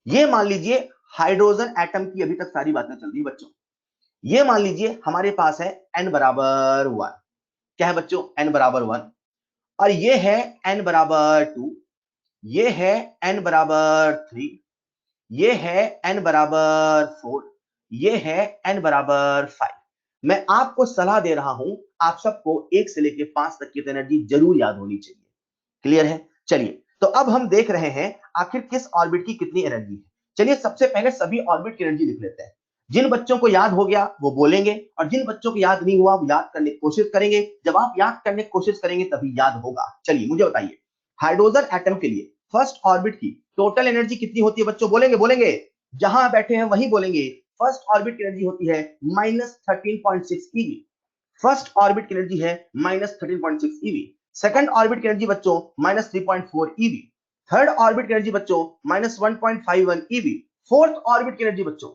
ये मान लीजिए हाइड्रोजन एटम की अभी तक सारी बातें चल रही बच्चों। ये मान लीजिए हमारे पास है n बराबर 1। क्या है बच्चों? n बराबर 1। और ये है n बराबर 2, ये है n बराबर 3, ये है n बराबर 4, ये है n बराबर 5। मैं आपको सलाह दे रहा हूं, आप सबको 1 से लेकर 5 तक की एनर्जी जरूर याद होनी चाहिए। क्लियर है? चलिए, तो अब हम देख रहे हैं आखिर किस ऑर्बिट की कितनी एनर्जी है। चलिए सबसे पहले सभी ऑर्बिट की एनर्जी लिख लेते हैं। जिन बच्चों को याद हो गया वो बोलेंगे, और जिन बच्चों को याद नहीं हुआ वो याद करने की कोशिश करेंगे। जब आप याद करने की कोशिश करेंगे तभी याद होगा। चलिए मुझे बताइए, हाइड्रोजन एटम के लिए फर्स्ट ऑर्बिट की टोटल एनर्जी कितनी होती है बच्चों? बोलेंगे बोलेंगे, जहां बैठे हैं वहीं बोलेंगे। फर्स्ट ऑर्बिट की एनर्जी होती है -13.6 ईवी। फर्स्ट ऑर्बिट की एनर्जी है -13.6 ईवी। सेकंड ऑर्बिट की एनर्जी बच्चों -3.4 ईवी। थर्ड ऑर्बिट की एनर्जी बच्चों -1.51 ईवी। फोर्थ ऑर्बिट की एनर्जी बच्चों,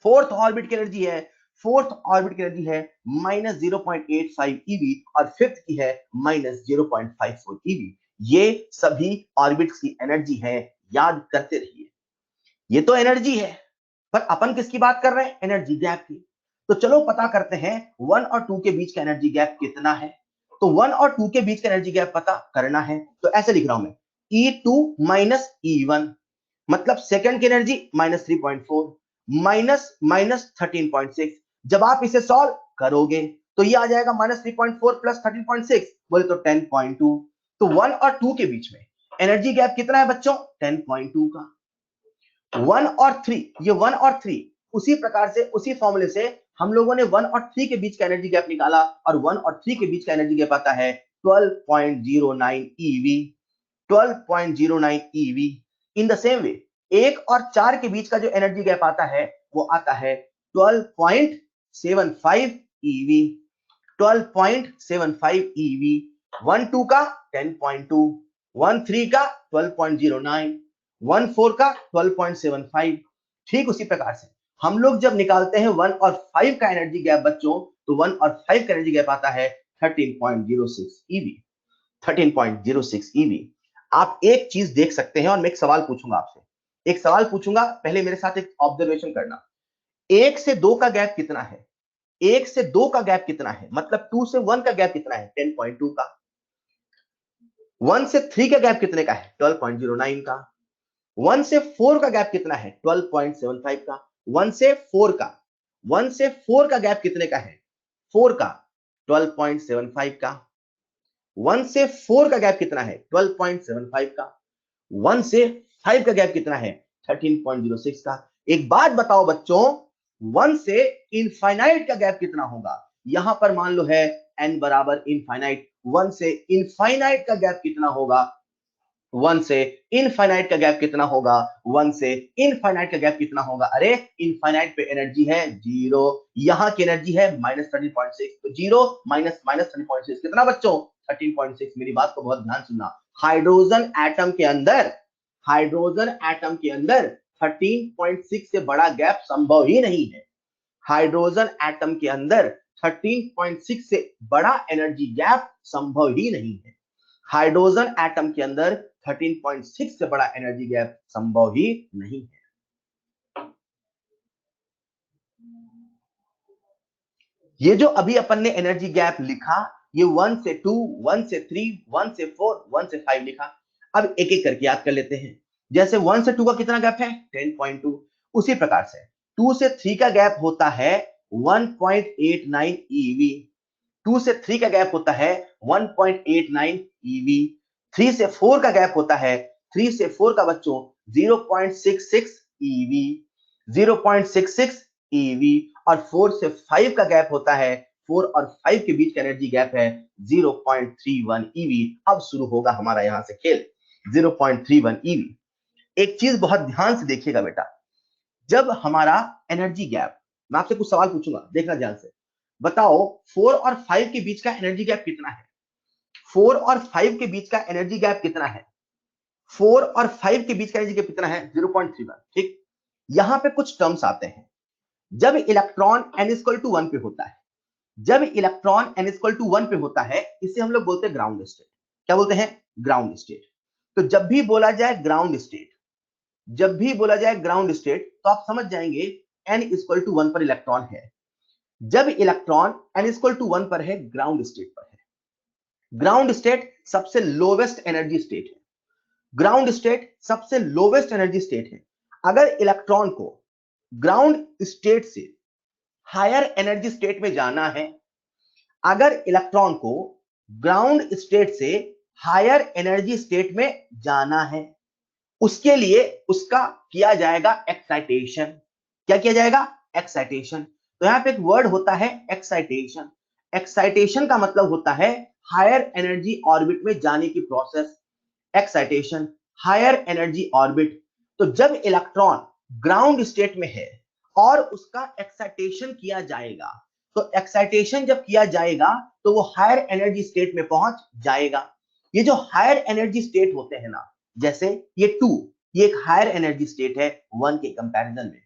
फोर्थ ऑर्बिट की एनर्जी है, फोर्थ ऑर्बिट की एनर्जी है -0.85 ईवी, और फिफ्थ की है -0.54 ईवी। ये सभी ऑर्बिट्स की एनर्जी है, याद करते रहिए। ये तो एनर्जी है, पर अपन किसकी बात कर रहे हैं? एनर्जी गैप की। तो चलो पता करते हैं 1 और 2 के बीच का एनर्जी गैप कितना है। तो 1 और 2 के बीच का एनर्जी गैप पता करना है तो ऐसे लिख रहा हूं मैं, E2 माइनस E1, मतलब सेकंड की एनर्जी -3.4 माइनस 13.6। जब आप इसे सॉल्व करोगे तो ये आ जाएगा -3.4 प्लस 13.6, बोले तो 10.2। तो 1 और 2 के बीच में एनर्जी गैप कितना है बच्चों? 10.2 का। 1 और 3, ये 1 और 3 उसी प्रकार से उसी फॉर्मूले से हम लोगों ने 1 और 3 के बीच का एनर्जी गैप निकाला, और 1 और 3 के बीच का एनर्जी गैप आता है 12.09 EV. 12.09 EV. In the same way 1 और 4 के बीच का जो एनर्जी गैप आता है वो आता है 12.75 ईवी। 12.75 ईवी। 1 2 का 10.2, 1 3 का 12.09, 1 4 का 12.75। ठीक उसी प्रकार से हम लोग जब निकालते हैं 1 और 5 का एनर्जी गैप बच्चों, तो 1 और 5 का एनर्जी गैप आता है 13.06 ईवी। 13.06 ईवी। आप एक चीज देख सकते हैं, और मैं एक सवाल पूछूंगा आपसे, एक सवाल पूछूंगा, पहले मेरे साथ एक ऑब्जर्वेशन करना। 1 से 2 का गैप कितना है? 1 से 2 का गैप कितना है? मतलब 2 से 1 का गैप कितना है? 10.2 का। 1 से 3 का गैप कितने का है? 12.09 का। 1 से 4 का गैप कितना है? 12.75 का। 1 से 4 का, 1 से 4 का गैप कितने का है? 4 का 12.75 का। 1 से 4 का गैप कितना है? 12.75 का। 1 से 5 का गैप कितना है? 13.06 का। एक बात बताओ बच्चों, 1 से इनफाइनाइट का गैप कितना होगा? यहां पर मान लो है n बराबर इनफाइनाइट। 1 से इनफाइनाइट का गैप कितना होगा? 1 से इनफाइनाइट का गैप कितना होगा? 1 से इनफाइनाइट का गैप कितना होगा? अरे इनफाइनाइट पे एनर्जी है 0, यहां की एनर्जी है -13.6, तो 0 माइनस -13.6 कितना बच्चों? 13.6। मेरी बात को बहुत ध्यान सुनना। हाइड्रोजन एटम के अंदर, हाइड्रोजन एटम के अंदर 13.6 से बड़ा गैप संभव ही नहीं है। हाइड्रोजन एटम के अंदर 13.6 से बड़ा एनर्जी गैप संभव ही नहीं है। हाइड्रोजन एटम के अंदर 13.6 से बड़ा एनर्जी गैप संभव ही नहीं है। ये जो अभी अपन ने एनर्जी गैप लिखा, ये 1 से 2, 1 से 3, 1 से 4, 1 से 5 लिखा। अब एक एक करके याद कर लेते हैं। जैसे 1 से 2 का कितना गैप है? 10.2। उसी प्रकार से 2 से 3 का गैप होता है 1.89 ईवी। 2 से 3 का गैप होता है 1.89 ईवी। 3 से 4 का गैप होता है, 3 से 4 का बच्चों 0.66 EV, 0.66 EV, और 4 से 5 का गैप होता है, 4 और 5 के बीच का एनर्जी गैप है 0.31 EV। अब शुरू होगा हमारा यहां से खेल, 0.31 EV। एक चीज बहुत ध्यान से देखिएगा बेटा, जब हमारा एनर्जी गैप, मैं आपसे कुछ सवाल पूछूंगा, देखना ध्यान से, बताओ 4 और 5 के बीच का एनर्जी गैप कितना है? 4 और 5 के बीच का एनर्जी गैप कितना है? 4 और 5 के बीच का एनर्जी गैप कितना है? 0.31। ठीक, यहां पे कुछ टर्म्स आते हैं। जब इलेक्ट्रॉन n=1 पे होता है, जब इलेक्ट्रॉन n=1 पे होता है, इसे हम लोग बोलते हैं ग्राउंड स्टेट। क्या बोलते हैं? Ground state. तो जब भी बोला जाए ग्राउंड स्टेट, जब भी बोला जाए ग्राउंड स्टेट, तो आप समझ जाएंगे n=1 पर इलेक्ट्रॉन है। जब इलेक्ट्रॉन n=1 पर है, ग्राउंड स्टेट पर है। ग्राउंड स्टेट सबसे लोवेस्ट एनर्जी स्टेट है। ग्राउंड स्टेट सबसे लोवेस्ट एनर्जी स्टेट है। अगर इलेक्ट्रॉन को ग्राउंड स्टेट से हायर एनर्जी स्टेट में जाना है, अगर इलेक्ट्रॉन को ग्राउंड स्टेट से हायर एनर्जी स्टेट में जाना है, उसके लिए उसका किया जाएगा एक्साइटेशन। क्या किया जाएगा? एक्साइटेशन। तो यहां पे एक वर्ड होता है एक्साइटेशन। एक्साइटेशन का मतलब होता है हायर एनर्जी ऑर्बिट में जाने की process. Excitation, higher energy orbit. तो जब इलेक्ट्रॉन ग्राउंड स्टेट में है और उसका एक्साइटेशन किया जाएगा, तो एक्साइटेशन जब किया जाएगा तो वो हायर एनर्जी स्टेट में पहुंच जाएगा। ये जो हायर एनर्जी स्टेट होते हैं ना, जैसे ये 2, ये एक हायर एनर्जी स्टेट है 1 के कंपैरिजन में।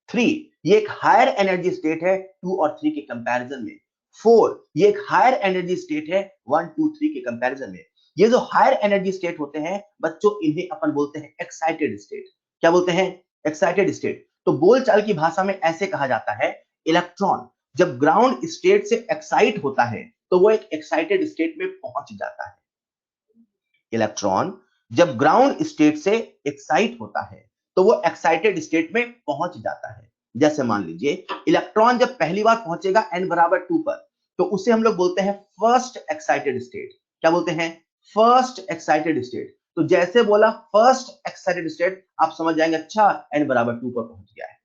3, ये एक हायर एनर्जी स्टेट है 2 और 3 के कंपैरिजन में। 4, ये एक हायर एनर्जी स्टेट है 1, 2, 3 के कंपैरिजन में। ये जो हायर एनर्जी स्टेट होते हैं बच्चों, इन्हें अपन बोलते हैं एक्साइटेड स्टेट। क्या बोलते हैं? Excited state. तो बोलचाल की भाषा में ऐसे कहा जाता है, इलेक्ट्रॉन जब ग्राउंड स्टेट से एक्साइट होता है तो वो एक एक्साइटेड स्टेट में पहुंच जाता है। इलेक्ट्रॉन जब ग्राउंड स्टेट से एक्साइट होता है तो वो एक्साइटेड स्टेट में पहुंच जाता है। जैसे मान लीजिए इलेक्ट्रॉन जब पहली बार पहुंचेगा n=2 पर, तो उसे हम लोग बोलते हैं फर्स्ट एक्साइटेड स्टेट। क्या बोलते हैं? First excited state. तो जैसे बोला फर्स्ट एक्साइटेड स्टेट, आप समझ जाएंगे अच्छा n=2 पर पहुंच गया है।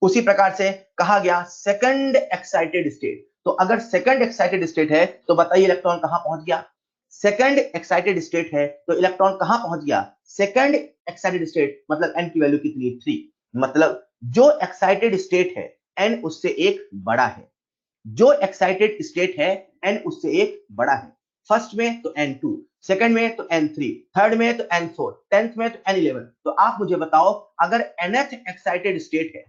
उसी प्रकार से कहा गया सेकंड एक्साइटेड स्टेट। तो अगर सेकंड एक्साइटेड स्टेट है तो बताइए इलेक्ट्रॉन कहां पहुंच गया? सेकंड एक्साइटेड स्टेट है तो इलेक्ट्रॉन कहां पहुंच गया? सेकंड एक्साइटेड स्टेट, मतलब n की वैल्यू कितनी है? 3। मतलब जो एक्साइटेड स्टेट है n उससे एक बड़ा है। जो एक्साइटेड स्टेट है n उससे एक बड़ा है। फर्स्ट में तो n2, सेकंड में तो n3, थर्ड में तो n4, टेंथ में तो n11। तो आप मुझे बताओ, अगर nth एक्साइटेड स्टेट है,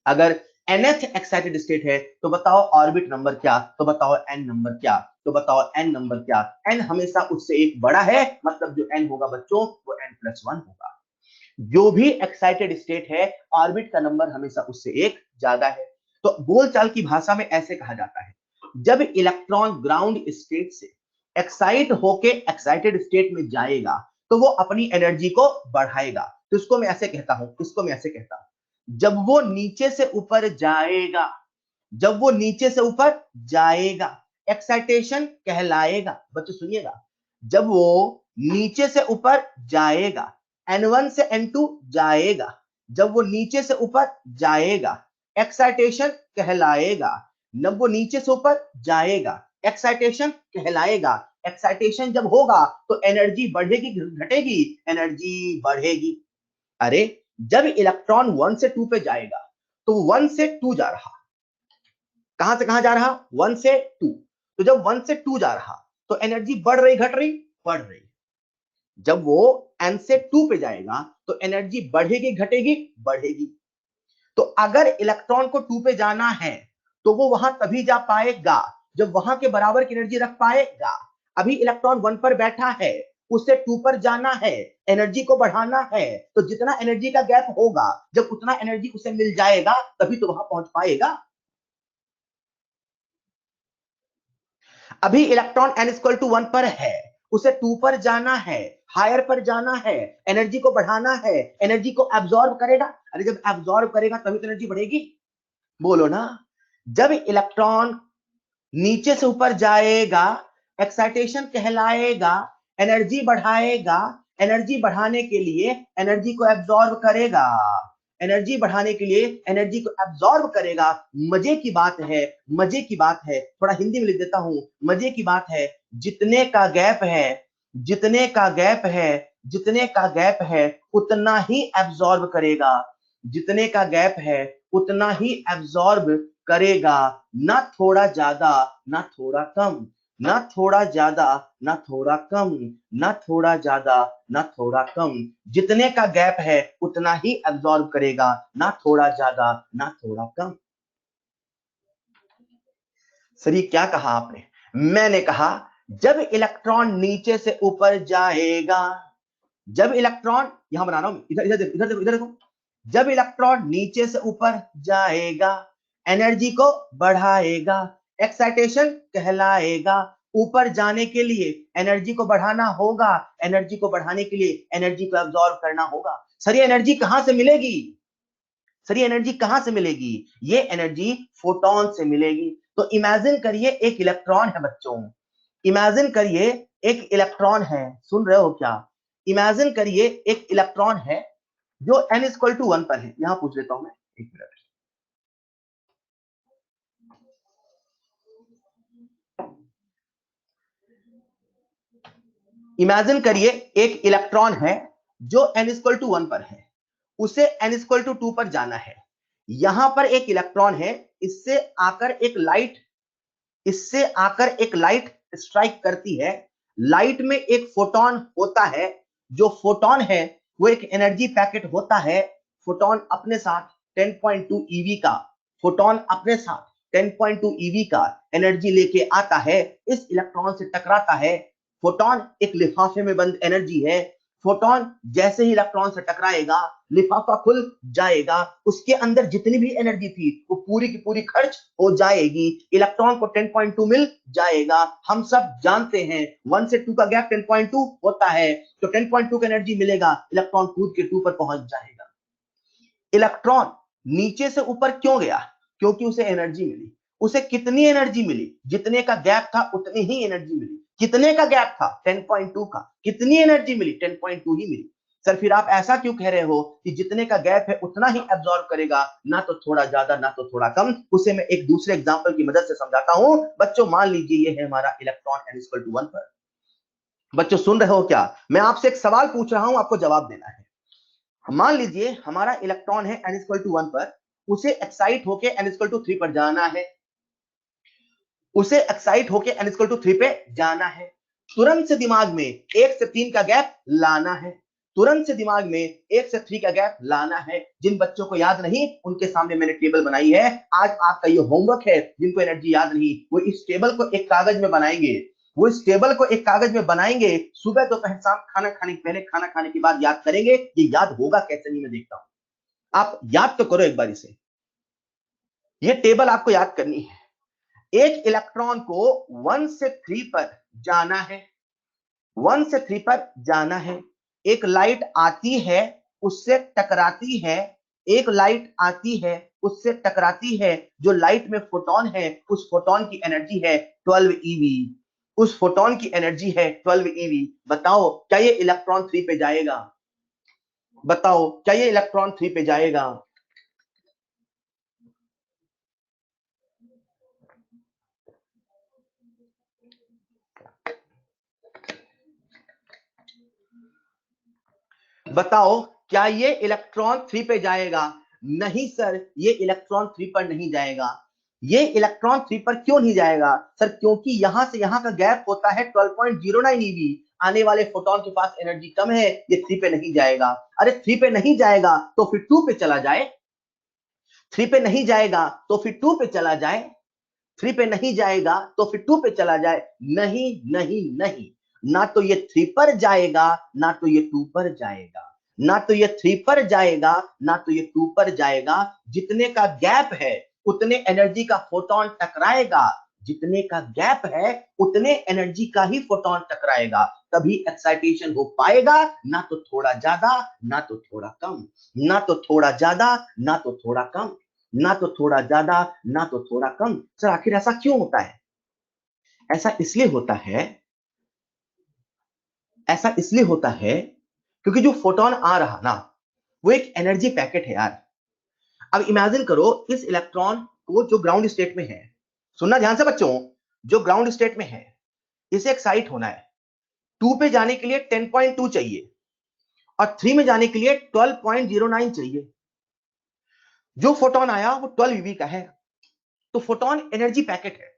अगर nth एक्साइटेड स्टेट है, तो बताओ ऑर्बिट नंबर क्या? तो बताओ n नंबर क्या? तो बताओ n नंबर क्या? n हमेशा उससे एक बड़ा है, मतलब जो n होगा बच्चों वो n+1 होगा। जो भी एक्साइटेड स्टेट है, ऑर्बिट का नंबर हमेशा उससे एक ज्यादा है। तो बोलचाल की भाषा में ऐसे कहा जाता है, जब इलेक्ट्रॉन ग्राउंड स्टेट से एक्साइट होके एक्साइटेड स्टेट में जाएगा तो वो अपनी एनर्जी को बढ़ाएगा। तो इसको मैं ऐसे कहता हूं, इसको मैं ऐसे कहता हूं, जब वो नीचे से ऊपर जाएगा, जब वो नीचे से ऊपर जाएगा, एक्साइटेशन कहलाएगा। बच्चों सुनिएगा, जब वो नीचे से ऊपर जाएगा, n1 से n2 जाएगा, जब वो नीचे से ऊपर जाएगा, एक्साइटेशन कहलाएगा। जब वो नीचे से ऊपर जाएगा, एक्साइटेशन कहलाएगा। एक्साइटेशन जब होगा तो एनर्जी बढ़ेगी घटेगी? एनर्जी बढ़ेगी। अरे जब इलेक्ट्रॉन 1 से 2 पे जाएगा तो 1 से 2 जा रहा, कहां से कहां जा रहा? 1 से 2। तो जब 1 से 2 जा रहा तो एनर्जी बढ़ रही घट रही? बढ़ रही। जब वो n से 2 पे जाएगा तो एनर्जी बढ़ेगी घटेगी? बढ़ेगी। तो अगर इलेक्ट्रॉन को 2 पे जाना है तो वो वहां तभी जा पाएगा जब वहां के बराबर की एनर्जी रख पाएगा। अभी इलेक्ट्रॉन 1 पर बैठा है, उसे 2 पर जाना है, एनर्जी को बढ़ाना है, तो जितना एनर्जी का गैप होगा, जब उतना एनर्जी उसे मिल जाएगा तभी तो वहां पहुंच पाएगा। अभी इलेक्ट्रॉन n=1 पर है, उसे 2 पर जाना है, हायर पर जाना है, एनर्जी को बढ़ाना है, एनर्जी को एब्जॉर्ब करेगा। अरे जब एब्जॉर्ब करेगा तभी तो एनर्जी बढ़ेगी। बोलो ना। जब इलेक्ट्रॉन नीचे से ऊपर जाएगा, एक्साइटेशन कहलाएगा, एनर्जी बढ़ाएगा, एनर्जी बढ़ाने के लिए एनर्जी को एब्जॉर्ब करेगा। एनर्जी बढ़ाने के लिए एनर्जी को एब्जॉर्ब करेगा। मजे की बात है, मजे की बात है, थोड़ा हिंदी में लिख देता हूं, मजे की बात है, जितने का गैप है, जितने का गैप है, जितने का गैप है उतना ही एब्जॉर्ब करेगा, जितने का गैप है उतना ही एब्जॉर्ब करेगा, ना थोड़ा ज्यादा ना थोड़ा कम, ना थोड़ा ज्यादा ना थोड़ा कम, ना थोड़ा ज्यादा ना थोड़ा कम, जितने का गैप है उतना ही एब्जॉर्ब करेगा, ना थोड़ा ज्यादा ना थोड़ा कम। सर ये क्या कहा आपने? मैंने कहा जब इलेक्ट्रॉन नीचे से ऊपर जाएगा, जब इलेक्ट्रॉन, यहां बना रहा हूं, इधर इधर इधर देखो, इधर देखो, जब इलेक्ट्रॉन नीचे से ऊपर जाएगा एनर्जी को बढ़ाएगा, एक्साइटेशन कहलाएगा। ऊपर जाने के लिए एनर्जी को बढ़ाना होगा, एनर्जी को बढ़ाने के लिए एनर्जी को एब्जॉर्ब करना होगा। सर ये एनर्जी कहां से मिलेगी? सर ये एनर्जी कहां से मिलेगी? ये एनर्जी फोटोन से मिलेगी। तो इमेजिन करिए एक इलेक्ट्रॉन है बच्चों, इमेजिन करिए एक इलेक्ट्रॉन है, सुन रहे हो क्या? इमेजिन करिए एक इलेक्ट्रॉन है जो n इक्वल टू 1 पर है। यहां पूछ लेता हूं मैं, एक मिनट। इमेजिन करिए एक इलेक्ट्रॉन है जो n इक्वल टू 1 पर है, उसे n इक्वल टू 2 पर जाना है। यहां पर एक इलेक्ट्रॉन है, इससे आकर एक लाइट, इससे आकर एक लाइट स्ट्राइक करती है। लाइट में एक फोटोन होता है, जो फोटोन है वो एक एनर्जी पैकेट होता है। फोटोन अपने साथ 10.2 ईवी का, फोटोन अपने साथ 10.2 ईवी का एनर्जी लेके आता है, इस इलेक्ट्रॉन से टकराता है। फोटोन एक लिफाफे में बंद एनर्जी है। फोटोन जैसे ही इलेक्ट्रॉन से टकराएगा लिफाफा खुल जाएगा, उसके अंदर जितनी भी एनर्जी थी वो पूरी की पूरी खर्च हो जाएगी, इलेक्ट्रॉन को 10.2 मिल जाएगा। हम सब जानते हैं 1 से 2 का गैप 10.2 होता है, तो 10.2 का एनर्जी मिलेगा, इलेक्ट्रॉन कूद के 2 पर पहुंच जाएगा। इलेक्ट्रॉन नीचे से ऊपर क्यों गया? क्योंकि उसे एनर्जी मिली। उसे कितनी एनर्जी मिली? जितने का गैप था उतनी ही एनर्जी मिली। कितने का गैप था? 10.2 का। कितनी एनर्जी मिली? 10.2 ही मिली। सर फिर आप ऐसा क्यों कह रहे हो कि जितने का गैप है उतना ही एब्जॉर्ब करेगा, ना तो थोड़ा ज्यादा ना तो थोड़ा कम? उसे मैं एक दूसरे एग्जांपल की मदद से समझाता हूं। बच्चों मान लीजिए ये है हमारा इलेक्ट्रॉन n इक्वल टू 1 पर। बच्चों सुन रहे हो क्या? मैं आपसे एक सवाल पूछ रहा हूं, आपको जवाब देना है। मान लीजिए हमारा इलेक्ट्रॉन है n इक्वल टू 1 पर, उसे एक्साइट होके n इक्वल टू 3 पर जाना है, उसे एक्साइट होके n इक्वल टू 3 पे जाना है। तुरंत से दिमाग में 1 से 3 का गैप लाना है, तुरंत से दिमाग में 1 से 3 का गैप लाना है। जिन बच्चों को याद नहीं उनके सामने मैंने टेबल बनाई है, आज आपका ये होमवर्क है। जिनको एनर्जी याद नहीं वो इस टेबल को एक कागज में बनाएंगे, वो इस टेबल को एक कागज में बनाएंगे, सुबह दोपहर शाम खाना खाने के पहले, खाना खाने के बाद याद करेंगे। ये याद होगा कैसे नहीं मैं देखता हूं। आप याद तो करो एक बार इसे, ये टेबल आपको याद करनी है। एक इलेक्ट्रॉन को 1 से 3 पर जाना है, 1 से 3 पर जाना है। एक लाइट आती है, उससे टकराती है, एक लाइट आती है, उससे टकराती है। जो लाइट में फोटोन है उस फोटोन की एनर्जी है 12 ईवी, उस फोटोन की एनर्जी है 12 ईवी। बताओ क्या ये इलेक्ट्रॉन 3 पे जाएगा? बताओ क्या ये इलेक्ट्रॉन 3 पे जाएगा? बताओ क्या ये इलेक्ट्रॉन 3 पे जाएगा? नहीं सर, ये इलेक्ट्रॉन 3 पर नहीं जाएगा। ये इलेक्ट्रॉन 3 पर क्यों नहीं जाएगा? सर क्योंकि यहां से यहां का गैप होता है 12.09 ईवी। आने वाले फोटोन के पास एनर्जी कम है, ये 3 पे नहीं जाएगा। अरे 3 पे नहीं जाएगा तो फिर 2 पे चला जाए, 3 पे नहीं जाएगा तो फिर 2 पे चला जाए, 3 पे नहीं जाएगा तो फिर 2 पे चला जाए। नहीं नहीं नहीं, ना तो ये 3 पर जाएगा ना तो ये 2 पर जाएगा, ना तो ये 3 पर जाएगा ना तो ये 2 पर जाएगा। जितने का गैप है उतने एनर्जी का फोटोन टकराएगा, जितने का गैप है उतने एनर्जी का ही फोटोन टकराएगा, तभी एक्साइटेशन हो पाएगा। ना तो थोड़ा ज्यादा ना तो थोड़ा कम, ना तो थोड़ा ज्यादा ना तो थोड़ा कम, ना तो थोड़ा ज्यादा ना तो थोड़ा कम। सर आखिर ऐसा क्यों होता है? ऐसा इसलिए होता है, ऐसा इसलिए होता है क्योंकि जो फोटोन आ रहा ना वो एक एनर्जी पैकेट है यार। अब इमेजिन करो इस इलेक्ट्रॉन को जो ग्राउंड स्टेट में है, सुनना ध्यान से बच्चों, जो ग्राउंड स्टेट में है इसे एक्साइट होना है, 2 पे जाने के लिए 10.2 चाहिए और 3 में जाने के लिए 12.09 चाहिए। जो फोटोन आया वो 12 eV का है, तो फोटोन एनर्जी पैकेट है,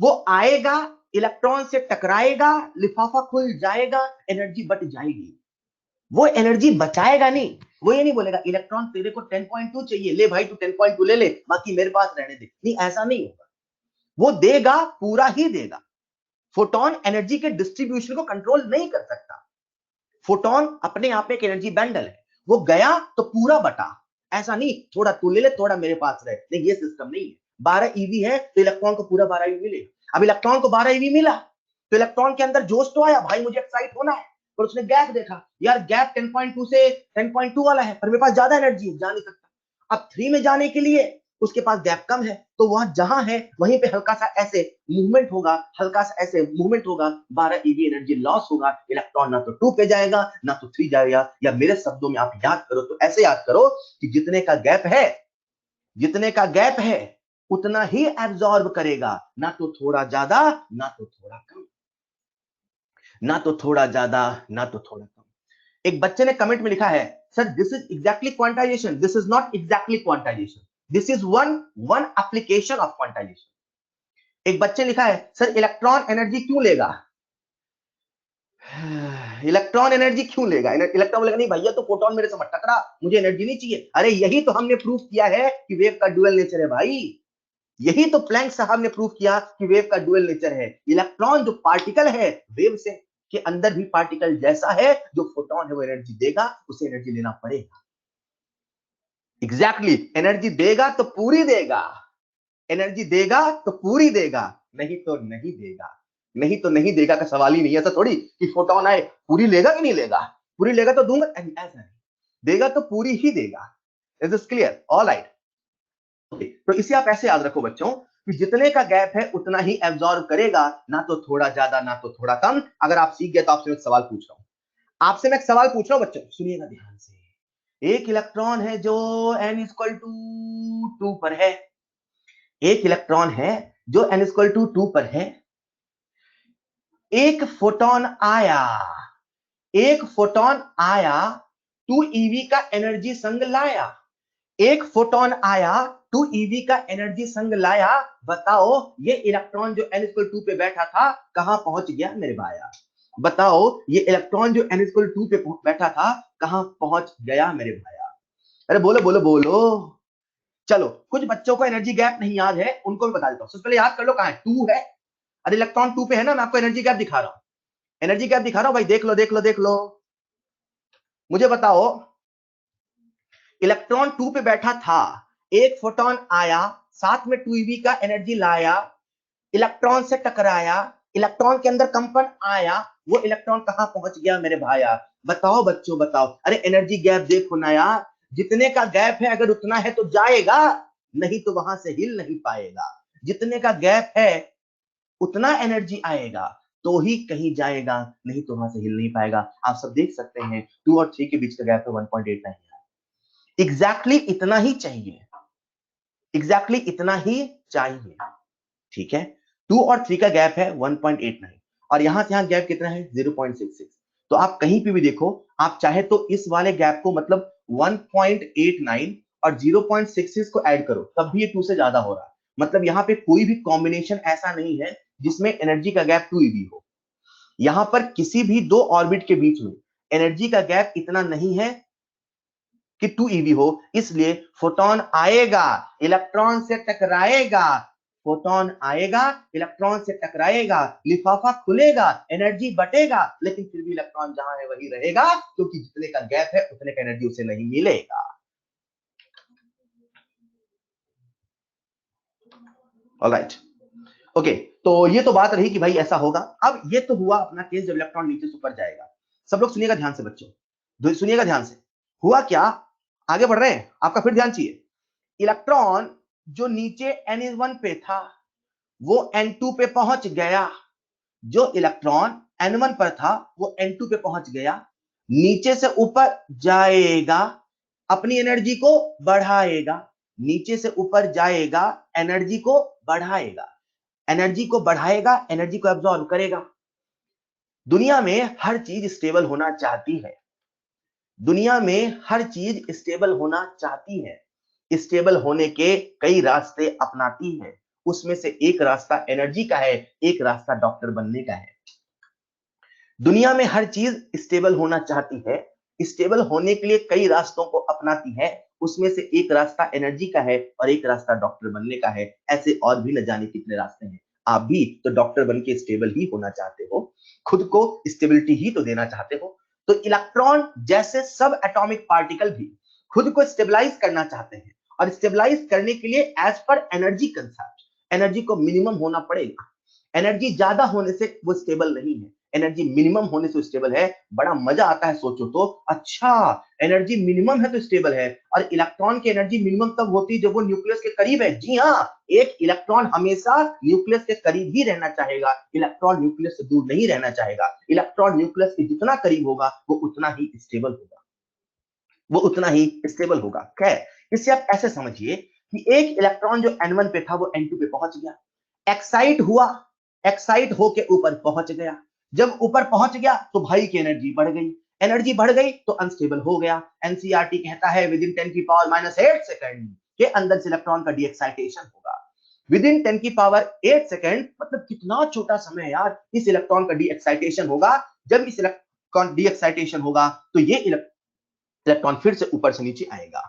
वो आएगा, इलेक्ट्रॉन से टकराएगा, लिफाफा खुल जाएगा, एनर्जी बच जाएगी। वो एनर्जी बचाएगा नहीं, वो ये नहीं बोलेगा इलेक्ट्रॉन तेरे को 10.2 चाहिए, ले भाई तू 10.2 ले ले, बाकी मेरे पास रहने दे, नहीं ऐसा नहीं होगा। वो देगा, पूरा ही देगा। फोटोन एनर्जी के डिस्ट्रीब्यूशन को कंट्रोल नहीं कर सकता। फोटोन अपने आप में एक एनर्जी बैंडल है, वो गया तो पूरा बटा, ऐसा नहीं थोड़ा तू ले ले थोड़ा मेरे पास रहे, नहीं ये सिस्टम नहीं है। 12 ईवी है तो इलेक्ट्रॉन को पूरा 12 ईवी मिलेगा। अब इलेक्ट्रॉन को 12 ईवी मिला तो इलेक्ट्रॉन के अंदर जोश तो आया, भाई मुझे एक्साइट होना है, पर उसने गैप देखा, यार गैप 10.2 से 10.2 वाला है, पर मेरे पास ज्यादा एनर्जी है, जा नहीं सकता। अब 3 में जाने के लिए उसके पास गैप कम है, तो वहां जहां है वहीं पे हल्का सा ऐसे मूवमेंट होगा, हल्का सा ऐसे मूवमेंट होगा, 12 ईवी एनर्जी लॉस होगा, इलेक्ट्रॉन ना तो 2 पे जाएगा ना तो 3 जाएगा। या मेरे शब्दों में आप याद करो तो ऐसे याद करो कि जितने का गैप है, जितने का गैप है उतना ही एब्जॉर्ब करेगा, ना तो थोड़ा ज्यादा ना तो थोड़ा कम, ना तो थोड़ा ज्यादा ना तो थोड़ा कम। एक बच्चे ने कमेंट में लिखा है, sir this is exactly quantization, this is not exactly quantization, this is one application of quantization. एक बच्चे ने लिखा है, सर इलेक्ट्रॉन एनर्जी क्यों लेगा, इलेक्ट्रॉन एनर्जी क्यों लेगा, इलेक्ट्रॉन बोलेगा नहीं भैया तो फोटोन मेरे से मत टकरा, मुझे एनर्जी नहीं चाहिए। अरे यही तो हमने प्रूफ किया है कि वेव का डुअल नेचर है भाई, यही तो प्लैंक साहब ने प्रूफ किया कि वेव का डुअल नेचर है। इलेक्ट्रॉन जो पार्टिकल है वेव से के अंदर भी पार्टिकल जैसा है, जो फोटोन है वो एनर्जी देगा, उसे एनर्जी लेना पड़ेगा। एग्जैक्टली एनर्जी देगा तो पूरी देगा, एनर्जी देगा तो पूरी देगा, नहीं तो नहीं देगा, नहीं तो नहीं देगा का सवाल ही नहीं है। ऐसा थोड़ी कि फोटोन आए पूरी लेगा कि नहीं लेगा, पूरी लेगा तो दूंगा, ऐसा नहीं, देगा तो पूरी ही देगा। Is this clear? All right. तो इसे आप ऐसे याद रखो बच्चों कि जितने का गैप है उतना ही एब्जॉर्ब करेगा, ना तो थोड़ा ज्यादा ना तो थोड़ा कम। अगर आप सीख गए तो आपसे मैं एक सवाल पूछ रहा हूं, आपसे मैं एक सवाल पूछ रहा हूं बच्चों, सुनिएगा ध्यान से। एक इलेक्ट्रॉन है जो n इक्वल टू 2 पर है, एक इलेक्ट्रॉन है जो n इक्वल टू 2 पर है, एक फोटोन आया, एक फोटोन आया 2 ईवी का एनर्जी संग लाया, एक फोटोन आया 2 ईवी का एनर्जी संग लाया। बताओ ये इलेक्ट्रॉन जो n इक्वल 2 पे बैठा था कहां पहुंच गया मेरे भाया, बताओ ये इलेक्ट्रॉन जो n इक्वल 2 पे बैठा था कहां पहुंच गया मेरे भाया। अरे बोलो बोलो बोलो। चलो कुछ बच्चों को एनर्जी गैप नहीं याद है, उनको भी बता देता हूं, सबसे पहले याद कर लो कहां है, 2 है, अरे इलेक्ट्रॉन 2 पे है ना, मैं आपको एनर्जी गैप दिखा रहा हूं, एनर्जी गैप दिखा रहा हूं भाई, देख लो देख लो देख लो। मुझे बताओ इलेक्ट्रॉन 2 पे बैठा था, एक फोटोन आया, साथ में 2 ईवी का एनर्जी लाया, इलेक्ट्रॉन से टकराया, इलेक्ट्रॉन के अंदर कंपन आया, वो इलेक्ट्रॉन कहां पहुंच गया मेरे भाया। बताओ बच्चों बताओ। अरे एनर्जी गैप देखो ना यार, जितने का गैप है अगर उतना है तो जाएगा, नहीं तो वहां से हिल नहीं पाएगा। जितने का गैप है उतना एनर्जी आएगा तो ही कहीं जाएगा, नहीं तो वहां से हिल नहीं पाएगा। आप सब देख सकते हैं 2 और 3 के बीच का गैप है 1.89 है, एग्जैक्टली इतना ही चाहिए, एग्जैक्टली इतना ही चाहिए, ठीक है। 2 और 3 का गैप है 1.89 और यहां से यहां गैप कितना है 0.66। तो आप कहीं पे भी देखो, आप चाहे तो इस वाले गैप को मतलब 1.89 और 0.66 को ऐड करो तब भी ये 2 से ज्यादा हो रहा है। मतलब यहां पे कोई भी कॉम्बिनेशन ऐसा नहीं है जिसमें एनर्जी का गैप 2 ईवी हो। यहां पर किसी भी दो ऑर्बिट के बीच में एनर्जी का गैप इतना नहीं है कि 2 ईवी हो, इसलिए फोटोन आएगा, इलेक्ट्रॉन से टकराएगा, फोटोन आएगा, इलेक्ट्रॉन से टकराएगा, लिफाफा खुलेगा, एनर्जी बटेगा, लेकिन फिर भी इलेक्ट्रॉन जहां है वही रहेगा, क्योंकि जितने का गैप है उतने का एनर्जी उसे नहीं मिलेगा। ऑलराइट, ओके, तो ये तो बात रही कि भाई ऐसा होगा। अब ये तो हुआ अपना केस जब इलेक्ट्रॉन नीचे से ऊपर जाएगा। सब लोग सुनिएगा ध्यान से बच्चों, सुनिएगा ध्यान से। हुआ क्या, आगे बढ़ रहे हैं, आपका फिर ध्यान चाहिए। इलेक्ट्रॉन जो नीचे n1 पे था वो n2 पे पहुंच गया, जो इलेक्ट्रॉन n1 पर था वो n2 पे पहुंच गया, नीचे से ऊपर जाएगा, अपनी एनर्जी को बढ़ाएगा, नीचे से ऊपर जाएगा, एनर्जी को बढ़ाएगा, एनर्जी को बढ़ाएगा, एनर्जी को एब्जॉर्ब करेगा। दुनिया में हर चीज स्टेबल होना चाहती है, दुनिया में हर चीज स्टेबल होना चाहती है, स्टेबल होने के कई रास्ते अपनाती है, उसमें से एक रास्ता एनर्जी का है, एक रास्ता डॉक्टर बनने का है। दुनिया में हर चीज स्टेबल होना चाहती है, स्टेबल होने के लिए कई रास्तों को अपनाती है, उसमें से एक रास्ता एनर्जी का है और एक रास्ता डॉक्टर बनने का है। ऐसे और भी न जाने कितने रास्ते हैं। आप भी तो डॉक्टर बन के स्टेबल ही होना चाहते हो, खुद को स्टेबिलिटी ही तो देना चाहते हो। तो इलेक्ट्रॉन जैसे सब एटॉमिक पार्टिकल भी खुद को स्टेबलाइज करना चाहते हैं, और स्टेबलाइज करने के लिए as per energy concept, energy को मिनिमम होना पड़ेगा। एनर्जी ज्यादा होने से वो स्टेबल नहीं है, एनर्जी मिनिमम होने से स्टेबल है। बड़ा मजा आता है, सोचो तो, अच्छा एनर्जी मिनिमम है तो स्टेबल है। और इलेक्ट्रॉन की एनर्जी मिनिमम तब होती है जब वो न्यूक्लियस के करीब है। जी हाँ, एक इलेक्ट्रॉन हमेशा न्यूक्लियस के करीब ही रहना चाहेगा, इलेक्ट्रॉन न्यूक्लियस से दूर नहीं रहना चाहेगा। इलेक्ट्रॉन न्यूक्लियस के जितना करीब होगा वो उतना ही स्टेबल होगा, वो उतना ही स्टेबल होगा। खैर, इसे आप ऐसे समझिए कि एक इलेक्ट्रॉन जो N1 पे था वो N2 पे पहुंच गया, एक्साइट हुआ, एक्साइट होके ऊपर पहुंच गया। जब ऊपर पहुंच गया तो भाई की एनर्जी बढ़ गई, एनर्जी बढ़ गई तो अनस्टेबल हो गया। एनसीईआरटी कहता है विद इन 10 की पावर -8 सेकंड के अंदर से इलेक्ट्रॉन का डीएक्साइटेशन होगा। विद इन 10 की पावर 8 सेकंड मतलब कितना छोटा समय है यार, इस इलेक्ट्रॉन का डीएक्साइटेशन होगा। जब इस इलेक्ट्रॉन डीएक्साइटेशन होगा तो ये इलेक्ट्रॉन फिर से ऊपर से नीचे आएगा,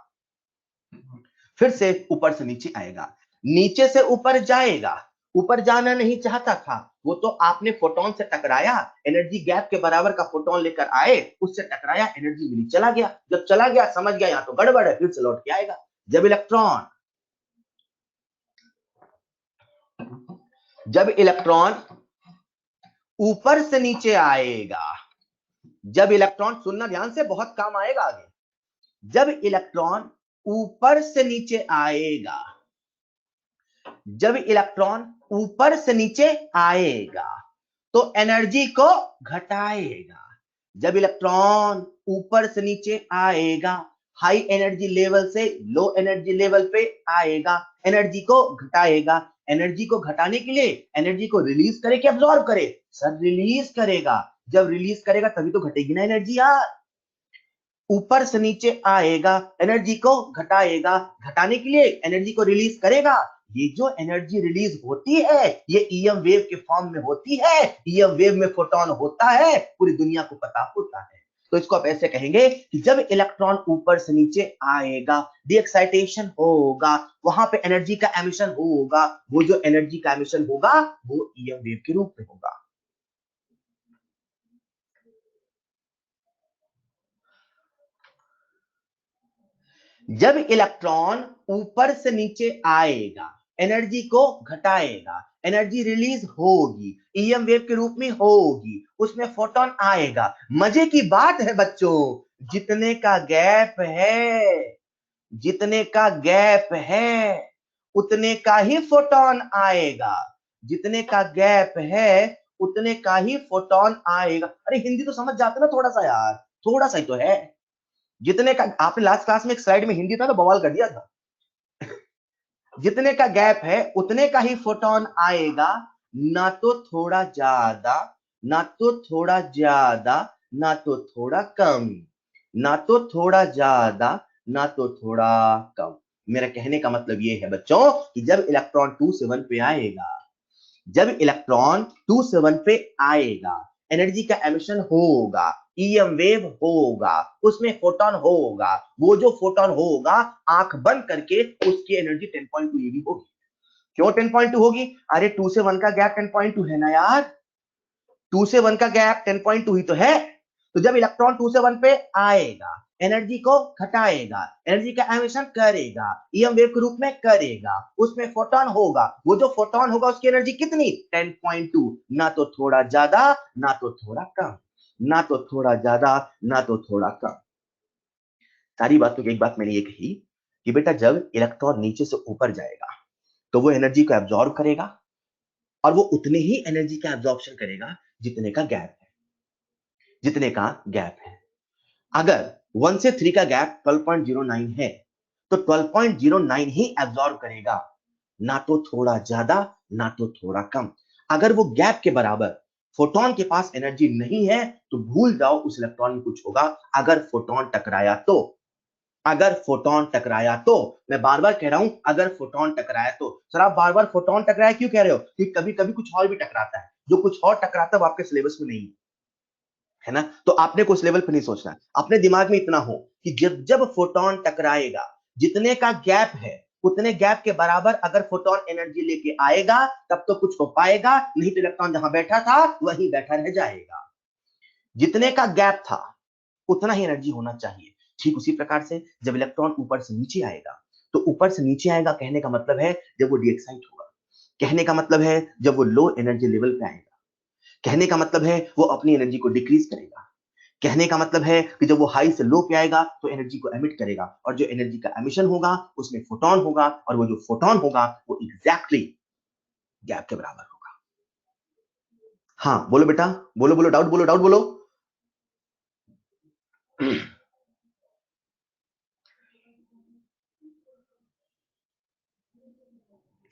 फिर से ऊपर से नीचे आएगा, नीचे से ऊपर जाएगा। ऊपर जाना नहीं चाहता था वो, तो आपने फोटोन से टकराया, एनर्जी गैप के बराबर का फोटोन लेकर आए, उससे टकराया, एनर्जी मिली, चला गया। जब चला गया समझ गया यहां तो गड़बड़ है, फिर से लौट के आएगा। जब इलेक्ट्रॉन ऊपर से नीचे आएगा, जब इलेक्ट्रॉन, सुनना ध्यान से, बहुत काम आएगा आगे। जब इलेक्ट्रॉन ऊपर से नीचे आएगा, जब इलेक्ट्रॉन ऊपर से नीचे आएगा तो एनर्जी को घटाएगा। जब इलेक्ट्रॉन ऊपर से नीचे आएगा, हाई एनर्जी लेवल से लो एनर्जी लेवल पे आएगा, एनर्जी को घटाएगा। एनर्जी को घटाने के लिए एनर्जी को रिलीज करे कि अब्सॉर्ब करे? सर रिलीज करेगा। जब रिलीज करेगा तभी तो घटेगी ना एनर्जी यार। ऊपर से नीचे आएगा, एनर्जी को घटाएगा, घटाने के लिए एनर्जी को रिलीज करेगा। ये जो एनर्जी रिलीज होती है ये ईएम वेव के फॉर्म में होती है, ईएम वेव में फोटोन होता है, पूरी दुनिया को पता होता है। तो इसको आप ऐसे कहेंगे कि जब इलेक्ट्रॉन ऊपर से नीचे आएगा, डीएक्साइटेशन होगा, वहां पे एनर्जी का एमिशन होगा, वो जो एनर्जी का एमिशन होगा वो ईएम वेव के रूप में होगा। जब इलेक्ट्रॉन ऊपर से नीचे आएगा, एनर्जी को घटाएगा, एनर्जी रिलीज होगी, ईएम वेव के रूप में होगी, उसमें फोटोन आएगा। मजे की बात है बच्चों, जितने का गैप है, जितने का गैप है उतने का ही फोटोन आएगा, जितने का गैप है उतने का ही फोटोन आएगा। अरे हिंदी तो समझ जाते ना थोड़ा सा यार, थोड़ा सा ही तो है। जितने का, आपने लास्ट क्लास में एक स्लाइड में हिंदी था तो बवाल कर दिया था। जितने का गैप है उतने का ही फोटोन आएगा, ना तो थोड़ा ज्यादा, ना तो थोड़ा ज्यादा, ना तो थोड़ा कम, ना तो थोड़ा ज्यादा, ना तो थोड़ा कम। मेरा कहने का मतलब ये है बच्चों कि जब इलेक्ट्रॉन 2 से 1 पे आएगा, जब इलेक्ट्रॉन 2 से 1 पे आएगा, एनर्जी का एमिशन होगा, ईएम वेव होगा, उसमें फोटोन होगा, वो जो फोटोन होगा आंख बंद करके उसकी एनर्जी 10.2 eV होगी। क्यों 10.2 होगी? अरे 2 से 1 का गैप 10.2 है ना यार, 2 से 1 का गैप 10.2 ही तो है। तो जब इलेक्ट्रॉन 2 से 1 पे आएगा, एनर्जी को घटाएगा, एनर्जी का एमिशन करेगा, ईएम वेव के रूप में करेगा, उसमें फोटोन होगा, वो जो फोटोन होगा उसकी एनर्जी कितनी? 10.2, ना तो थोड़ा ज्यादा ना तो थोड़ा कम, ना तो थोड़ा ज्यादा ना तो थोड़ा कम। सारी बातों की एक बात मैंने ये कही कि बेटा जब इलेक्ट्रॉन नीचे से ऊपर जाएगा तो वो एनर्जी को एब्जॉर्ब करेगा, और वो उतने ही एनर्जी का एब्जॉर्प्शन करेगा जितने का गैप है, जितने का गैप है। अगर 1 से 3 का गैप 12.09 है तो 12.09 ही एब्जॉर्ब करेगा, ना तो थोड़ा ज्यादा ना तो थोड़ा कम। अगर वो गैप के बराबर फोटोन के पास एनर्जी नहीं है तो भूल जाओ उस इलेक्ट्रॉन में कुछ होगा। अगर फोटोन टकराया तो, अगर फोटोन टकराया तो, मैं बार बार कह रहा हूं अगर फोटोन टकराया तो। सर आप बार बार फोटोन टकराया क्यों कह रहे हो? कि कभी कभी कुछ और भी टकराता है, जो कुछ और टकराता है वो आपके सिलेबस में नहीं है ना। तो आपने कुछ लेवल पर नहीं सोचना है, अपने दिमाग में इतना हो कि जब जब फोटोन टकराएगा जितने का गैप है उतने गैप के बराबर अगर फोटोन एनर्जी लेके आएगा तब तो कुछ हो पाएगा, नहीं तो इलेक्ट्रॉन जहां बैठा था वहीं बैठा रह जाएगा। जितने का गैप था उतना ही एनर्जी होना चाहिए। ठीक उसी प्रकार से जब इलेक्ट्रॉन ऊपर से नीचे आएगा तो ऊपर से नीचे आएगा कहने का मतलब है जब वो डीएक्साइट होगा, कहने का मतलब है जब वो लो एनर्जी लेवल पे आएगा, कहने का मतलब है वो अपनी एनर्जी को डिक्रीज करेगा, कहने का मतलब है कि जब वो हाई से लो पे आएगा तो एनर्जी को एमिट करेगा, और जो एनर्जी का एमिशन होगा उसमें फोटोन होगा, और वो जो फोटोन होगा वो एग्जैक्टली गैप के बराबर होगा। हाँ बोलो बेटा, बोलो बोलो, डाउट बोलो, डाउट बोलो।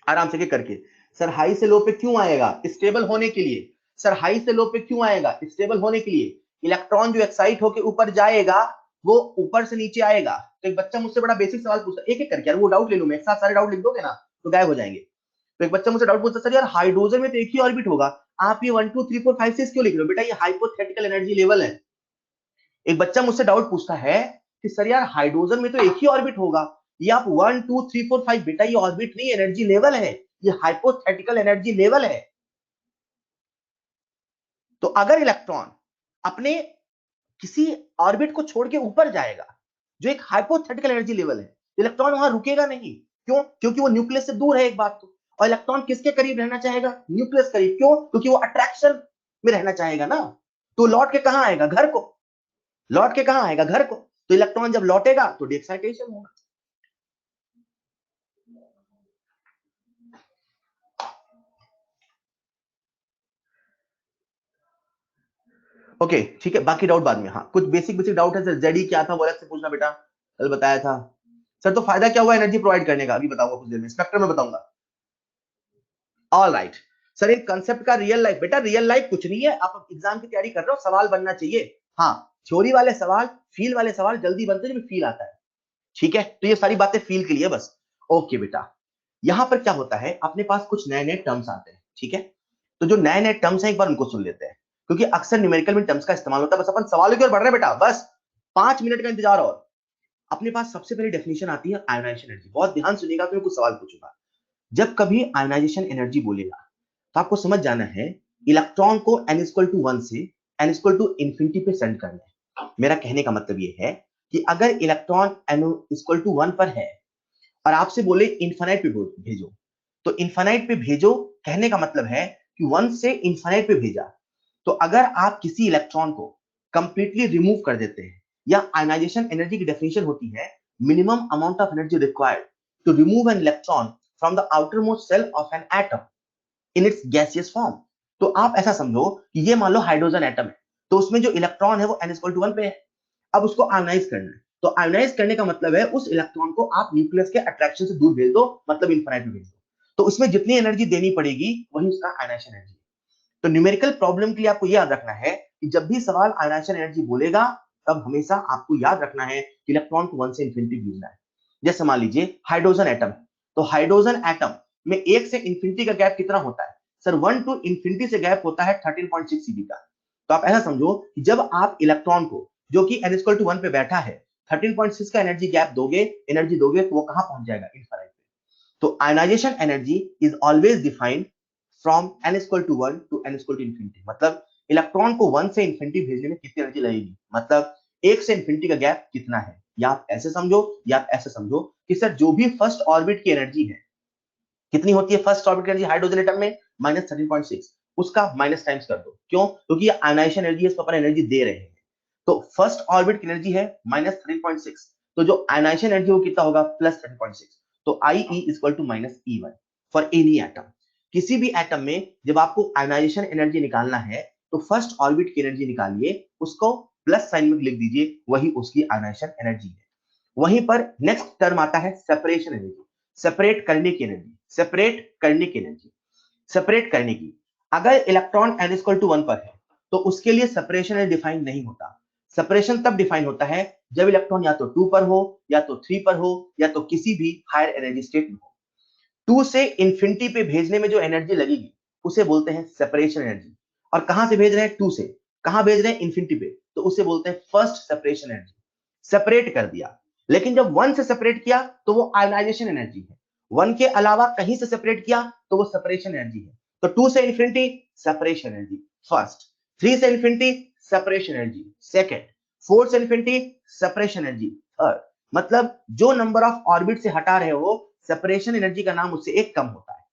आराम से करके। सर हाई से लो पे क्यों आएगा? स्टेबल होने के लिए। सर हाई से लो पे क्यों आएगा? स्टेबल होने के लिए। इलेक्ट्रॉन जो एक्साइट होकर ऊपर जाएगा वो ऊपर से नीचे आएगा। तो एक बच्चा मुझसे बड़ा बेसिक सवाल पूछता, एक एक करके यार, वो डाउट ले लूं मैं, एक साथ सारे डाउट लिख दोगे ना तो गायब हो जाएंगे। तो एक बच्चा मुझसे डाउट पूछता, सर यार हाइड्रोजन में तो एक ही ऑर्बिट होगा, आप ये 1 2 3 4 5 6 क्यों लिख रहे हो? बेटा ये हाइपोथेटिकल एनर्जी लेवल है। एक बच्चा मुझसे डाउट पूछता है कि सर यार हाइड्रोजन में तो एक ही ऑर्बिट होगा, ये आप 1 2 3 4 5, बेटा ये ऑर्बिट नहीं एनर्जी लेवल है, ये हाइपोथेटिकल एनर्जी लेवल है। तो अगर इलेक्ट्रॉन अपने किसी ऑर्बिट को छोड़ के ऊपर जाएगा जो एक हाइपोथेटिकल एनर्जी लेवल है, इलेक्ट्रॉन वहां रुकेगा नहीं। क्यों? क्योंकि वो न्यूक्लियस से दूर है एक बात तो, और इलेक्ट्रॉन किसके करीब रहना चाहेगा? न्यूक्लियस करीब। क्यों? क्योंकि वो अट्रैक्शन में रहना चाहेगा ना। तो लौट के कहां आएगा? घर को। लौट के कहां आएगा? घर को। तो इलेक्ट्रॉन जब लौटेगा तो डीएक्साइटेशन होगा। ओके ठीक है, बाकी डाउट बाद में। हाँ कुछ बेसिक बेसिक डाउट है सर, जेडी क्या था वो अलग से पूछना बेटा, कल बताया था। सर तो फायदा क्या हुआ एनर्जी प्रोवाइड करने का? अभी बताऊंगा कुछ देर में, स्पेक्ट्रम में बताऊंगा। ऑल राइट सर, एक कंसेप्ट का रियल लाइफ, बेटा रियल लाइफ कुछ नहीं है, आप एग्जाम की तैयारी कर रहे हो, सवाल बनना चाहिए। हाँ थ्योरी वाले सवाल, फील वाले सवाल जल्दी बनते हैं जब फील आता है। ठीक है, तो ये सारी बातें फील के लिए बस। ओके बेटा, यहां पर क्या होता है, अपने पास कुछ नए नए टर्म्स आते हैं। ठीक है, तो जो नए नए टर्म्स हैं एक बार उनको सुन लेते हैं, क्योंकि अक्सर न्यूमेरिकल में टर्म्स का इस्तेमाल होता है। बस अपन सवालों की ओर बढ़ रहे हैं बेटा, बस 5 मिनट का इंतजार और। अपने पास सबसे पहली डेफिनेशन आती है आयोनाइजेशन एनर्जी। बहुत ध्यान सुनिएगा, तो मैं कुछ सवाल पूछूंगा। जब कभी आयोनाइजेशन एनर्जी बोलेगा तो आपको समझ जाना है इलेक्ट्रॉन को n=1 से n=infinity पे सेंड करना है। मेरा कहने का मतलब ये है कि अगर इलेक्ट्रॉन n=1 पर है और आपसे बोले इन्फानाइट पे भेजो, तो इन्फानाइट पे भेजो कहने का मतलब है कि 1 से इन्फानाइट पे भेजा। तो अगर आप किसी इलेक्ट्रॉन को कंप्लीटली रिमूव कर देते हैं, या आयनाइजेशन एनर्जी की डेफिनेशन होती है minimum amount of energy required to remove an electron from the outermost shell of an atom in its gaseous form. तो आप ऐसा समझो कि ये मान लो हाइड्रोजन एटम है, तो उसमें जो इलेक्ट्रॉन है वो n=1 पे है। अब उसको आयोनाइज करना है, तो आयोनाइज करने का मतलब है उस इलेक्ट्रॉन को आप न्यूक्लियस के अट्रैक्शन से दूर भेज दो, मतलब इनफाइनाइट में भेज दो। तो उसमें जितनी एनर्जी देनी पड़ेगी वही उसका आयोनाइजेशन एनर्जी। तो न्यूमेरिकल प्रॉब्लम के लिए आपको याद रखना है कि जब भी सवाल आयोनाइजेशन एनर्जी बोलेगा तब हमेशा आपको याद रखना है कि इलेक्ट्रॉन को 1 से इंफिनिटी भेजना है। जैसे मान लीजिए हाइड्रोजन एटम, तो हाइड्रोजन एटम में 1 से इंफिनिटी का गैप कितना होता है? सर 1 टू इंफिनिटी से गैप होता है 13.6 सीबी का। तो आप ऐसा समझो कि जब आप इलेक्ट्रॉन को जो कि n=1 पे बैठा है 13.6 का एनर्जी गैप दोगे, एनर्जी दोगे, तो वो कहां पहुंच जाएगा? इनफाइनाइट। तो ionization energy is always defined from n=1 to n=infinity। मतलब इलेक्ट्रॉन को 1 से इंफिनिटी भेजने में कितनी एनर्जी लगेगी, मतलब 1 से इंफिनिटी का गैप कितना है। या आप ऐसे समझो, या आप ऐसे समझो कि सर जो भी फर्स्ट ऑर्बिट की एनर्जी है, कितनी होती है फर्स्ट ऑर्बिट की एनर्जी हाइड्रोजन एटम में? -13.6। उसका माइनस टाइम्स कर दो। क्यों? क्योंकि ये आयनाइजेशन एनर्जी है, इसको अपन एनर्जी दे रहे हैं। तो फर्स्ट ऑर्बिट की एनर्जी है -13.6, तो जो आयनाइजेशन एनर्जी वो कितना होगा? +13.6। तो IE equal to -E1 for any atom. किसी भी एटम में जब आपको आयनाइजेशन एनर्जी निकालना है तो फर्स्ट ऑर्बिट की एनर्जी निकालिए, उसको प्लस साइन में लिख दीजिए, वही उसकी आयनाइजेशन एनर्जी है। वहीं पर नेक्स्ट टर्म आता है सेपरेशन एनर्जी, सेपरेट करने की एनर्जी, सेपरेट करने की एनर्जी, सेपरेट करने की। अगर इलेक्ट्रॉन n इक्वल टू 1 पर है तो उसके लिए सेपरेशन डिफाइन नहीं होता। सेपरेशन तब डिफाइन होता है जब इलेक्ट्रॉन या तो 2 पर हो, या तो 3 पर हो, या तो किसी भी हायर एनर्जी स्टेट में हो। 2 से इंफिनिटी पे भेजने में जो एनर्जी लगेगी उसे बोलते हैं सेपरेशन एनर्जी। और कहां से भेज रहे हैं? 2 से। कहां भेज रहे हैं? इंफिनिटी पे, तो उसे बोलते हैं फर्स्ट सेपरेशन एनर्जी। सेपरेट कर दिया। लेकिन जब 1 से सेपरेट किया तो वो आयोनाइजेशन एनर्जी है। 1 के अलावा कहीं से सेपरेट किया तो वो सेपरेशन एनर्जी है। तो 2 से इंफिनिटी सेपरेशन एनर्जी फर्स्ट, 3 से इंफिनिटी सेपरेशन एनर्जी सेकंड, 4 से इंफिनिटी सेपरेशन एनर्जी थर्ड। मतलब जो नंबर ऑफ ऑर्बिट से हटा रहे हो सेपरेशन एनर्जी का नाम उससे एक कम होता है।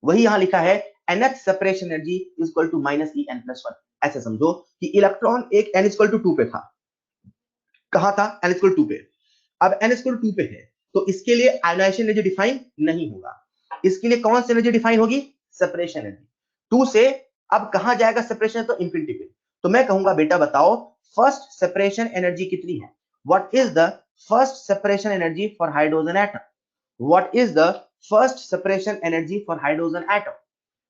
वही यहां लिखा है nth separation energy is equal to minus E N plus 1। ऐसे समझो कि इलेक्ट्रॉन एक n इक्वल टू 2 पे था। कहां था? n इक्वल टू पे। अब n इक्वल टू पे है तो इसके लिए आयोनाइजेशन एनर्जी डिफाइन नहीं होगा। इसके लिए कौन सी एनर्जी डिफाइन होगी? Separation energy. 2 से अब कहां जाएगा सेपरेशन? तो इंफिनिटी पे। तो मैं कहूंगा बेटा बताओ फर्स्ट सेपरेशन एनर्जी कितनी है? What is the first separation energy for hydrogen atom? What is the first separation energy for hydrogen atom?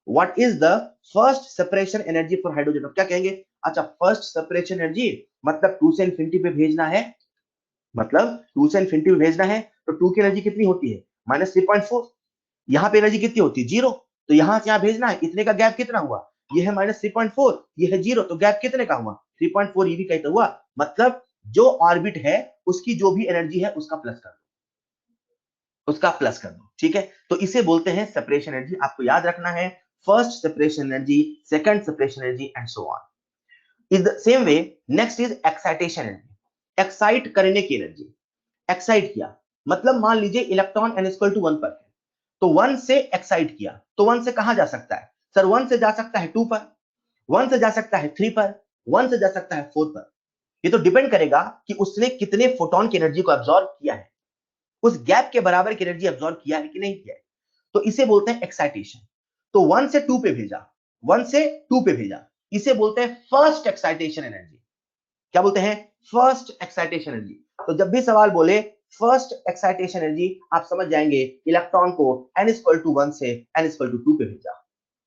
What is the first separation energy for hydrogen atom? क्या कहेंगे? अच्छा, फर्स्ट सेपरेशन एनर्जी मतलब 2 से infinity पे भेजना है, मतलब 2 से इंफिनिटी पे भेजना है तो 2 की एनर्जी कितनी होती है? माइनस 3.4। यहाँ पे एनर्जी कितनी होती है? 0। तो यहां से यहां भेजना है, इतने का गैप कितना हुआ? ये है माइनस 3.4, ये है 0, तो गैप कितने का हुआ? 3.4 ये भी कहते हुआ। मतलब जो ऑर्बिट है उसकी जो भी एनर्जी है उसका प्लस कर दो, उसका प्लस कर दो। ठीक है, तो इसे बोलते हैं सेपरेशन एनर्जी। आपको याद रखना है first separation energy, second separation energy and so on. Is the same way next is excitation energy, excite करने की एनर्जी। एक्साइट किया मतलब मान लीजिए इलेक्ट्रॉन n इक्वल टू 1 पर है तो 1 से एक्साइट किया तो 1 से कहां जा सकता है? सर 1 से जा सकता है 2 पर, 1 से जा सकता है 3 पर, 1 से जा सकता है 4 पर। ये तो डिपेंड करेगा कि उसने कितने फोटोन की एनर्जी को एब्जॉर्ब किया है, उस गैप के बराबर की एनर्जी एब्जॉर्ब किया है कि नहीं किया है। तो इसे बोलते हैं एक्साइटेशन। तो 1 से 2 पे भेजा, 1 से 2 पे भेजा, इसे बोलते हैं फर्स्ट एक्साइटेशन एनर्जी। क्या बोलते हैं? First excitation energy. तो जब भी सवाल बोले फर्स्ट एक्साइटेशन एनर्जी आप समझ जाएंगे इलेक्ट्रॉन को n इक्वल टू 1 से n इक्वल टू 2 पे भेजा।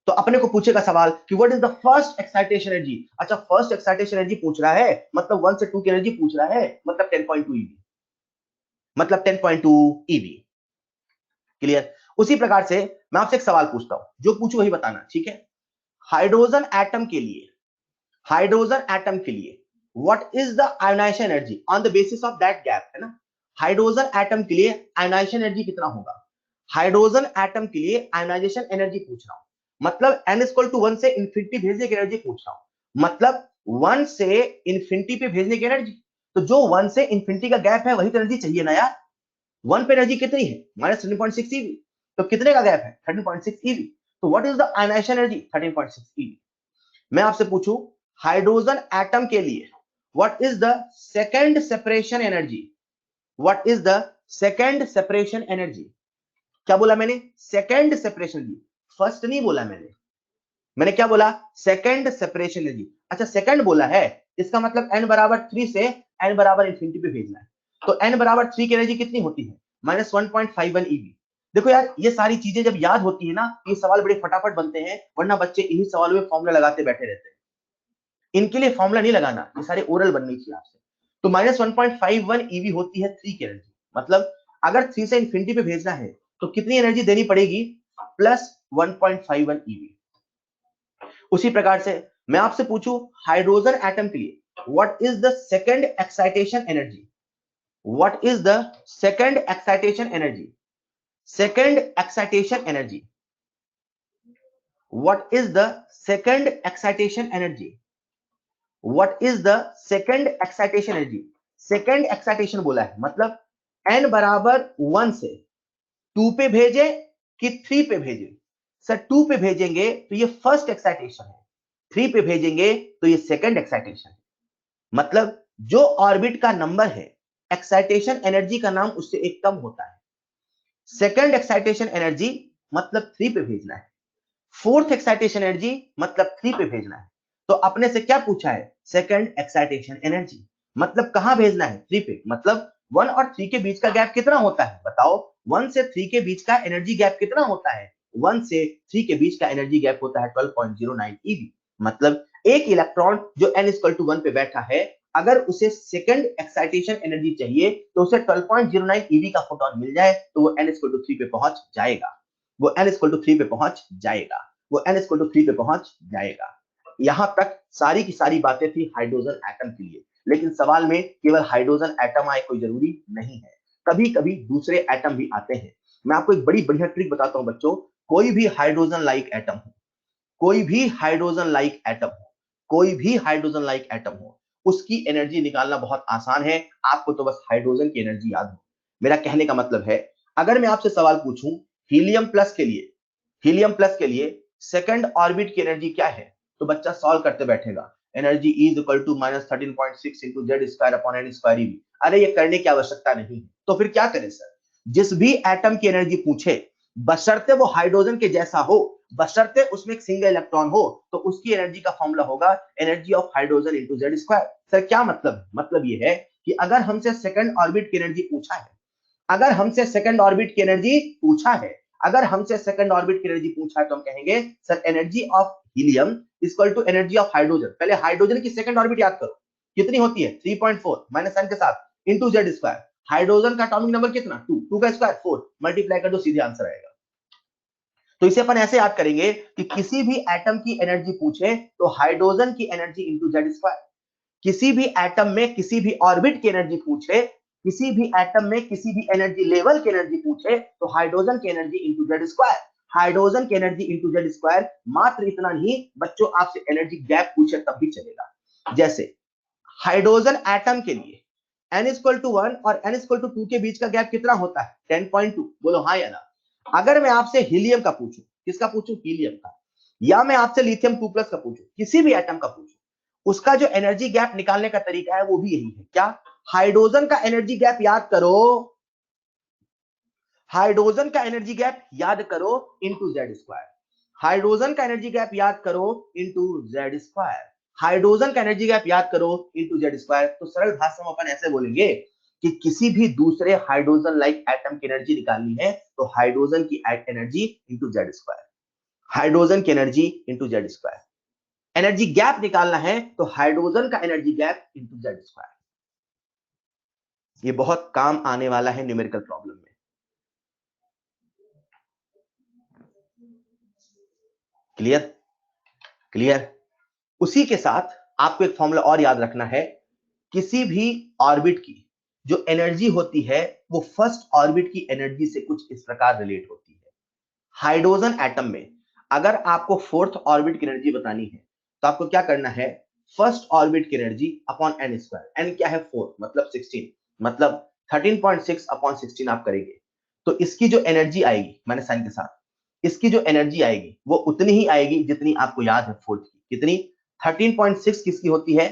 तो अपने को पूछेगा सवाल कि what is the first excitation energy. अच्छा, फर्स्ट एक्साइटेशन एनर्जी पूछ रहा है मतलब 1 से 2 की एनर्जी पूछ रहा है, मतलब 10.2 eV, मतलब 10.2 eV। क्लियर? उसी प्रकार से मैं आपसे एक सवाल पूछता हूं, जो पूछू वही बताना, ठीक है? हाइड्रोजन एटम के लिए, हाइड्रोजन एटम के लिए what is the ionisation energy on the basis of that gap, है ना? हाइड्रोजन एटम के लिए आयोनाइजेशन एनर्जी कितना होगा? हाइड्रोजन एटम के लिए आयोनाइजेशन एनर्जी पूछ रहा हूं, मतलब n इक्वल टू 1 से इंफिनिटी भेजने की एनर्जी पूछ रहा हूं, मतलब 1 से इंफिनिटी पे भेजने की एनर्जी। तो जो 1 से इंफिनिटी का गैप है वही तो एनर्जी चाहिए ना यार। 1 पे एनर्जी कितनी है? Minus 13.6 eV। तो कितने का गैप है? 13.6 eV। तो what is the ionisation energy? 13.6 eV। मैं आपसे पूछूं हाइड्रोजन एटम के लिए what is the second separation energy? What is the second separation energy? क्या बोला मैंने? सेकंड सेपरेशन एनर्जी, फर्स्ट नहीं बोला मैंने। मैंने क्या बोला? Second separation energy. अच्छा, सेकंड बोला है, इसका मतलब n बराबर 3 से n बराबर इंफिनिटी पे भेजना है। तो n बराबर 3 की एनर्जी कितनी होती है? Minus 1.51 eV। देखो यार, ये सारी चीजें जब याद होती है ना, ये सवाल बड़े फटाफट बनते हैं, वरना बच्चे इन्हीं सवालों में फॉर्मूला लगाते बैठे रहते हैं। इनके लिए फॉर्मूला नहीं लगाना, ये सारे ओरल बननी चाहिए आपसे। तो माइनस 1.51 eV होती है 3 की एनर्जी। मतलब अगर 3 से इंफिनिटी पे भेजना है तो कितनी एनर्जी देनी पड़ेगी? Plus 1.51 eV। उसी प्रकार से मैं आपसे पूछूं हाइड्रोजन एटम के लिए what is the second excitation energy? What is the second excitation energy? Second excitation energy, what is the second excitation energy? What is the second excitation energy? Second excitation बोला है, मतलब n बराबर 1 से 2 पे भेजे कि 3 पे भेजे? सर 2 पे भेजेंगे तो ये फर्स्ट एक्साइटेशन है, 3 पे भेजेंगे तो ये सेकंड एक्साइटेशन है। मतलब जो ऑर्बिट का नंबर है एक्साइटेशन एनर्जी का नाम उससे एक कम होता है। सेकंड एक्साइटेशन एनर्जी मतलब 3 पे भेजना है, फोर्थ एक्साइटेशन एनर्जी मतलब 3 पे भेजना है। तो अपने से क्या पूछा है? सेकंड एक्साइटेशन एनर्जी, मतलब कहां भेजना है? 3 पे, मतलब 1 और 3 के बीच का गैप कितना होता है बताओ? 1 से 3 के बीच का एनर्जी गैप कितना होता है? 1 से 3 के बीच का एनर्जी गैप होता है 12.09 eV। मतलब एक इलेक्ट्रॉन जो n इक्वल टू 1 पे बैठा है, अगर उसे सेकंड एक्साइटेशन एनर्जी चाहिए तो उसे 12.09 eV का फोटोन मिल जाए तो वो n इक्वल टू 3 पे पहुंच जाएगा। वो n इक्वल टू 3 पे पहुंच जाएगा। वो n इक्वल टू 3 पे पहुंच जाएगा। यहां तक सारी की सारी बातें थी हाइड्रोजन एटम के लिए, लेकिन सवाल में केवल हाइड्रोजन एटम आए कोई जरूरी नहीं है। कभी कभी दूसरे एटम भी आते हैं। मैं आपको एक बड़ी बढ़िया ट्रिक बताता हूं बच्चों। कोई भी हाइड्रोजन लाइक एटम हो, कोई भी हाइड्रोजन लाइक एटम हो, कोई भी हाइड्रोजन लाइक एटम हो, उसकी एनर्जी निकालना बहुत आसान है। आपको तो बस हाइड्रोजन की एनर्जी याद हो। मेरा कहने का मतलब है, अगर मैं आपसे सवाल पूछूं हीलियम प्लस के लिए, हीलियम प्लस के लिए सेकंड ऑर्बिट की एनर्जी क्या है, तो बच्चा सॉल्व करते बैठेगा। Energy is equal to -13.6 into Z square upon N square eV. अरे ये करने की आवश्यकता नहीं है। तो फिर क्या करें सर? जिस भी एटम की एनर्जी पूछे, बशर्ते वो हाइड्रोजन के जैसा हो, बशर्ते उसमें एक सिंगल इलेक्ट्रॉन हो, तो उसकी एनर्जी का फॉर्मूला होगा energy of hydrogen into Z square. Sir क्या मतलब? मतलब ये है कि अगर हमसे सेकंड ऑर्बिट की एनर्जी पूछा है, अगर हमसे सेकंड ऑर्बिट की एनर्जी पूछा है, अगर हमसे सेकंड ऑर्बिट की एनर्जी पूछा है, तो हम कहेंगे sir energy of helium equal to energy of hydrogen. पहले हाइड्रोजन की सेकंड ऑर्बिट याद करो, कितनी होती है? 3.4 माइनस साइन के साथ इंटू जेड स्क्वायर। हाइड्रोजन का एटॉमिक नंबर कितना? 2, 2 का स्क्वायर 4, मल्टीप्लाई कर दो, सीधे आंसर आएगा। तो इसे अपन ऐसे याद करेंगे कि किसी भी एटम की एनर्जी पूछे तो हाइड्रोजन की एनर्जी इंटू जेड स्क्वायर। किसी भी एटम में किसी भी ऑर्बिट की एनर्जी पूछे, किसी भी एटम में किसी भी एनर्जी लेवल की एनर्जी पूछे, तो हाइड्रोजन की energy into Z square. Hydrogen की एनर्जी इंटू जेड स्क्वायर। मात्र इतना नहीं बच्चों, आपसे एनर्जी गैप पूछे तब भी चलेगा। जैसे हाइड्रोजन एटम के लिए n इक्वल टू 1 और n इक्वल टू 2 के बीच का गैप कितना होता है? 10.2। बोलो हाँ या ना। अगर मैं आपसे हीलियम का पूछूं, किसका पूछूं? हीलियम का। या मैं आपसे लिथियम 2 प्लस का पूछूं, किसी भी एटम का पूछूं, उसका जो एनर्जी गैप निकालने का तरीका है वो भी यही है। क्या? हाइड्रोजन का एनर्जी गैप याद करो, हाइड्रोजन का एनर्जी गैप याद करो इंटू जेड स्क्वायर। हाइड्रोजन का एनर्जी गैप याद करो इंटू जेड स्क्वायर। हाइड्रोजन का एनर्जी गैप याद करो इंटू जेड स्क्वायर। तो सरल भाषा में अपन ऐसे बोलेंगे कि किसी भी दूसरे हाइड्रोजन लाइक एटम की एनर्जी निकालनी है तो हाइड्रोजन की energy into Z square, hydrogen की energy into Z square. Energy gap निकालना है तो हाइड्रोजन का energy gap into Z square. ये बहुत काम आने वाला है न्यूमेरिकल प्रॉब्लम में। क्लियर? क्लियर? उसी के साथ आपको एक फॉर्मूला और याद रखना है। किसी भी ऑर्बिट की जो एनर्जी होती है वो फर्स्ट ऑर्बिट की एनर्जी से कुछ इस प्रकार रिलेट होती है। हाइड्रोजन एटम में अगर आपको फोर्थ ऑर्बिट की एनर्जी बतानी है तो आपको क्या करना है? फर्स्ट ऑर्बिट की energy upon N square. N क्या है? 4, मतलब 16, मतलब 13.6 अपॉन 16 आप करेंगे तो इसकी जो एनर्जी आएगी, मैंने साइन के साथ, इसकी जो एनर्जी आएगी वो उतनी ही आएगी जितनी आपको याद है फोर्थ की। कितनी? 13.6 किसकी होती है?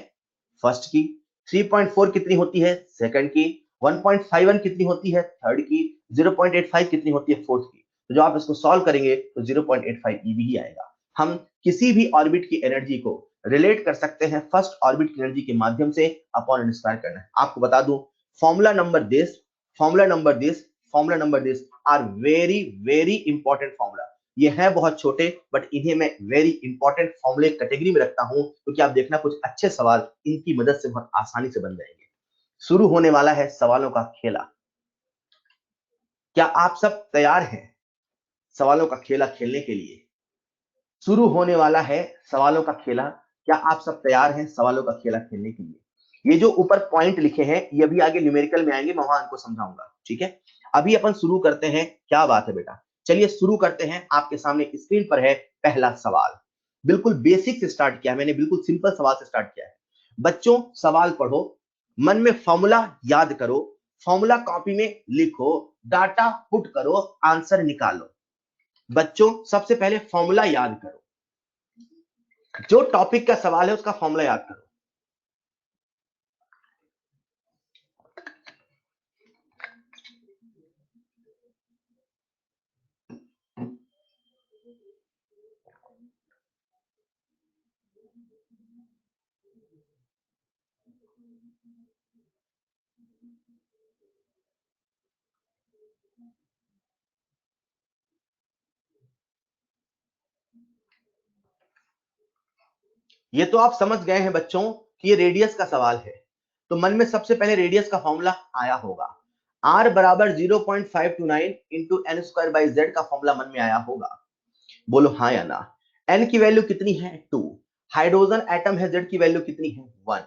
फर्स्ट की। 3.4 कितनी होती है? सेकंड की। 1.51 कितनी होती है? थर्ड की। 0.85 कितनी होती है? फोर्थ की। तो जब आप इसको सॉल्व करेंगे तो 0.85 ईवी ही आएगा। हम किसी भी ऑर्बिट की एनर्जी को रिलेट कर सकते हैं फर्स्ट ऑर्बिट की एनर्जी के माध्यम से अपॉन एन स्क्वायर करना है। आपको बता दूं, formula number this, formula number this, formula number this are very very important formula. ये है बहुत छोटे बट इन्हें मैं वेरी इंपॉर्टेंट फॉर्मूले कैटेगरी में रखता हूं क्योंकि आप देखना कुछ अच्छे सवाल इनकी मदद से बहुत आसानी से बन जाएंगे। शुरू होने वाला है सवालों का खेला। क्या आप सब तैयार हैं सवालों का खेला खेलने के लिए? शुरू होने वाला है सवालों का खेला। क्या आप सब तैयार हैं सवालों का खेला खेलने के लिए? ये जो ऊपर पॉइंट लिखे हैं ये भी आगे न्यूमेरिकल में आएंगे, मैं वहां इनको समझाऊंगा। ठीक है, अभी अपन शुरू करते हैं। क्या बात है बेटा, चलिए शुरू करते हैं। आपके सामने स्क्रीन पर है पहला सवाल। बिल्कुल बेसिक से स्टार्ट किया है मैंने, बिल्कुल सिंपल सवाल से स्टार्ट किया है। बच्चों सवाल पढ़ो, मन में फॉर्मूला याद करो, फॉर्मूला कॉपी में लिखो, डाटा पुट करो, आंसर निकालो। बच्चों सबसे पहले फॉर्मूला याद करो, जो टॉपिक का सवाल है उसका फॉर्मूला याद करो। ये तो आप समझ गए हैं बच्चों कि ये रेडियस का सवाल है, तो मन में सबसे पहले रेडियस का फॉर्मूला आया होगा। r बराबर 0.529 into N square by Z का फॉर्मूला मन में आया होगा। बोलो हाँ या ना। n की वैल्यू कितनी है 2, हाइड्रोजन एटम है, z की वैल्यू कितनी है 1,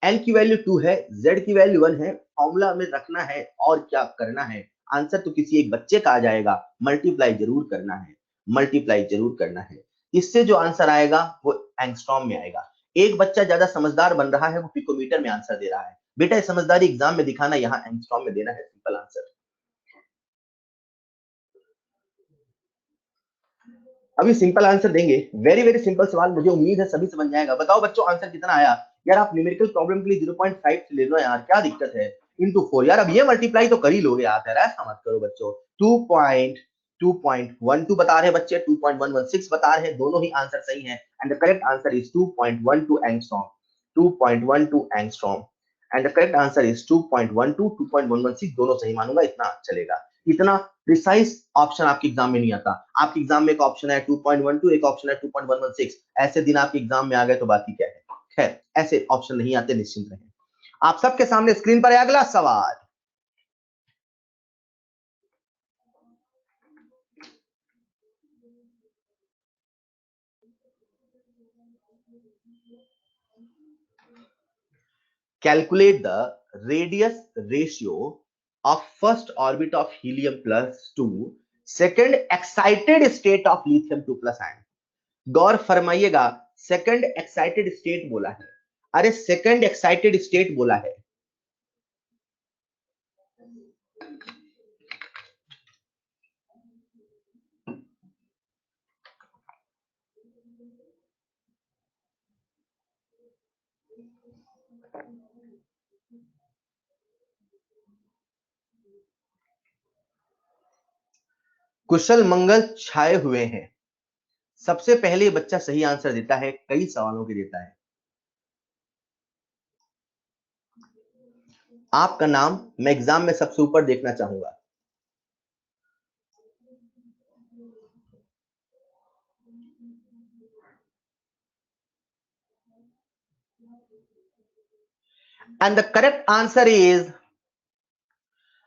n की वैल्यू 2 है, z की वैल्यू 1 है, फॉर्मूला में रखना है और क्या करना है, आंसर तो किसी एक बच्चे का आ जाएगा, मल्टीप्लाई जरूर करना है, मल्टीप्लाई जरूर करना है। इससे जो आंसर आएगा वो एंगस्ट्रॉम में आएगा। एक बच्चा ज्यादा समझदार बन रहा है, वो पिकोमीटर में आंसर दे रहा है। बेटा ये समझदारी एग्जाम में दिखाना, यहाँ एंगस्ट्रॉम में देना है सिंपल आंसर। अभी सिंपल आंसर देंगे, वेरी वेरी सिंपल सवाल, मुझे उम्मीद है सभी समझ जाएगा। बताओ बच्चों आंसर कितना आया। यार आप न्यूमेरिकल प्रॉब्लम के लिए 0.5 ले लो यार, क्या दिक्कत है, इंटू 4। यार अब ये मल्टीप्लाई तो कर ही लोगे आप, यार ऐसा मत करो बच्चों। 2.12 बता रहे बच्चे, 2.116 बता रहे, दोनों ही आंसर सही है, and the correct answer is 2.12 angstrom, 2.12 angstrom, and the correct answer is 2.12, 2.116 दोनों सही मानूंगा, इतना चलेगा। इतना प्रिसाइज ऑप्शन आपके एग्जाम में नहीं आता। आपके एग्जाम में एक ऑप्शन है 2.12, एक ऑप्शन है 2.116, ऐसे दिन आपके एग्जाम में आ गए तो बात ही क्या है। खैर ऐसे ऑप्शन नहीं आते, निश्चिंत रहें। आप सबके सामने स्क्रीन पर है अगला सवाल। Calculate the radius ratio of first orbit of helium plus to second excited state of lithium 2 plus ion। Gaur फरमाइएगा, second excited state बोला है, अरे सेकंड एक्साइटेड स्टेट बोला है। कुशल मंगल छाए हुए हैं। सबसे पहले बच्चा सही आंसर देता है, कई सवालों के देता है। आपका नाम मैं एग्जाम में सबसे ऊपर देखना चाहूंगा। And the correct answer is,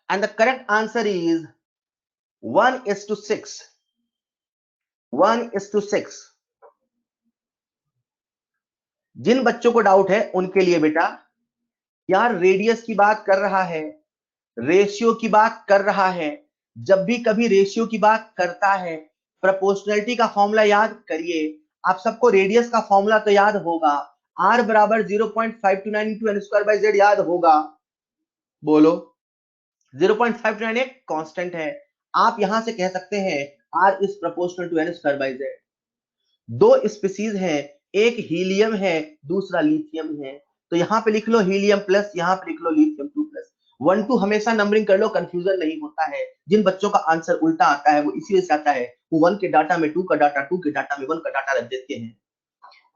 and the correct answer is 1:6, 1:6। जिन बच्चों को डाउट है उनके लिए बेटा, यार रेडियस की बात कर रहा है, रेशियो की बात कर रहा है, जब भी कभी रेशियो की बात करता है, प्रोपोर्शनलिटी का फॉर्मूला याद करिए। आप सबको रेडियस का फॉर्मूला तो याद होगा, r बराबर 0.529 into N square by Z याद होगा। बोलो 0.529 एक कांस्टेंट है, आप यहां से कह सकते हैं r is proportional to N square by Z. दो स्पीसीज हैं, एक हीलियम है, दूसरा लिथियम है, तो यहाँ पे लिख लो हीलियम प्लस, यहाँ पे लिख लो लिथियम 2 प्लस। 1 2 हमेशा नंबरिंग कर लो, कंफ्यूजन नहीं होता है। जिन बच्चों का आंसर उल्टा आता है वो इसीलिए से आता है, वो 1 के डाटा में 2 का डाटा, 2 के डाटा में 1 का डाटा रख देते हैं।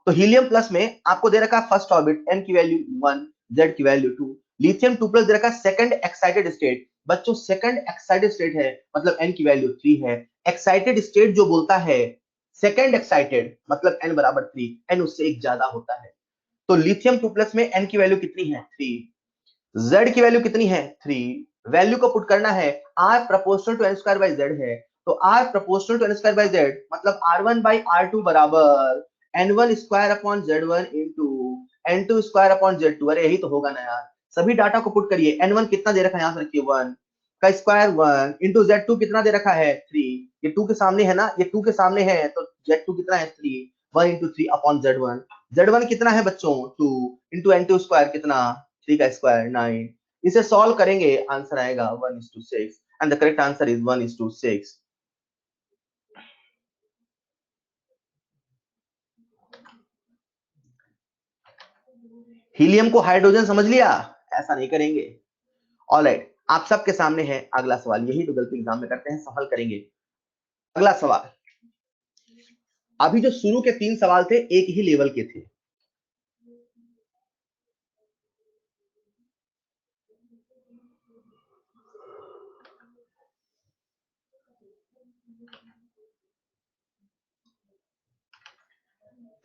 तो हीलियम प्लस में आपको दे रखा है फर्स्ट ऑर्बिट, n की वैल्यू 1, z की वैल्यू 2। लिथियम 2 प्लस दे रखा है सेकंड एक्साइटेड स्टेट। बच्चों सेकंड एक्साइटेड स्टेट है, मतलब n की वैल्यू 3 है। एक्साइटेड स्टेट जो बोलता है सेकंड एक्साइटेड, मतलब n बराबर 3, n उससे एक ज्यादा होता है। तो लिथियम 2 प्लस में n की वैल्यू कितनी है 3, z की वैल्यू कितनी है 3, वैल्यू को पुट करना है, r proportional to n square by z है, तो r proportional to n square by z मतलब r1 बाई r2 बराबर n1 square upon z1 into n2 square upon z2। अरे यही तो होगा ना यार, सभी डाटा को पुट करिए। n1 कितना दे रखा है, यहां से रखिए 1 का स्क्वायर 1 इंटू z2 कितना दे रखा है 3, ये 2 के सामने है ना, ये 2 के सामने है, तो z2 कितना है 3, 1 इंटू 3 अपॉन z1। z1 कितना है बच्चों 2 इंटू n2 स्क्वायर कितना 3 का स्क्वायर 9। इसे सॉल्व करेंगे आंसर आएगा 1:6, and the correct answer is 1:6। Helium को हाइड्रोजन समझ लिया, ऐसा नहीं करेंगे। ऑलराइट, आप सबके सामने है अगला सवाल, यही तो गलती एग्जाम में करते हैं, सफल करेंगे। अगला सवाल, अभी जो शुरू के 3 सवाल थे एक ही लेवल के थे,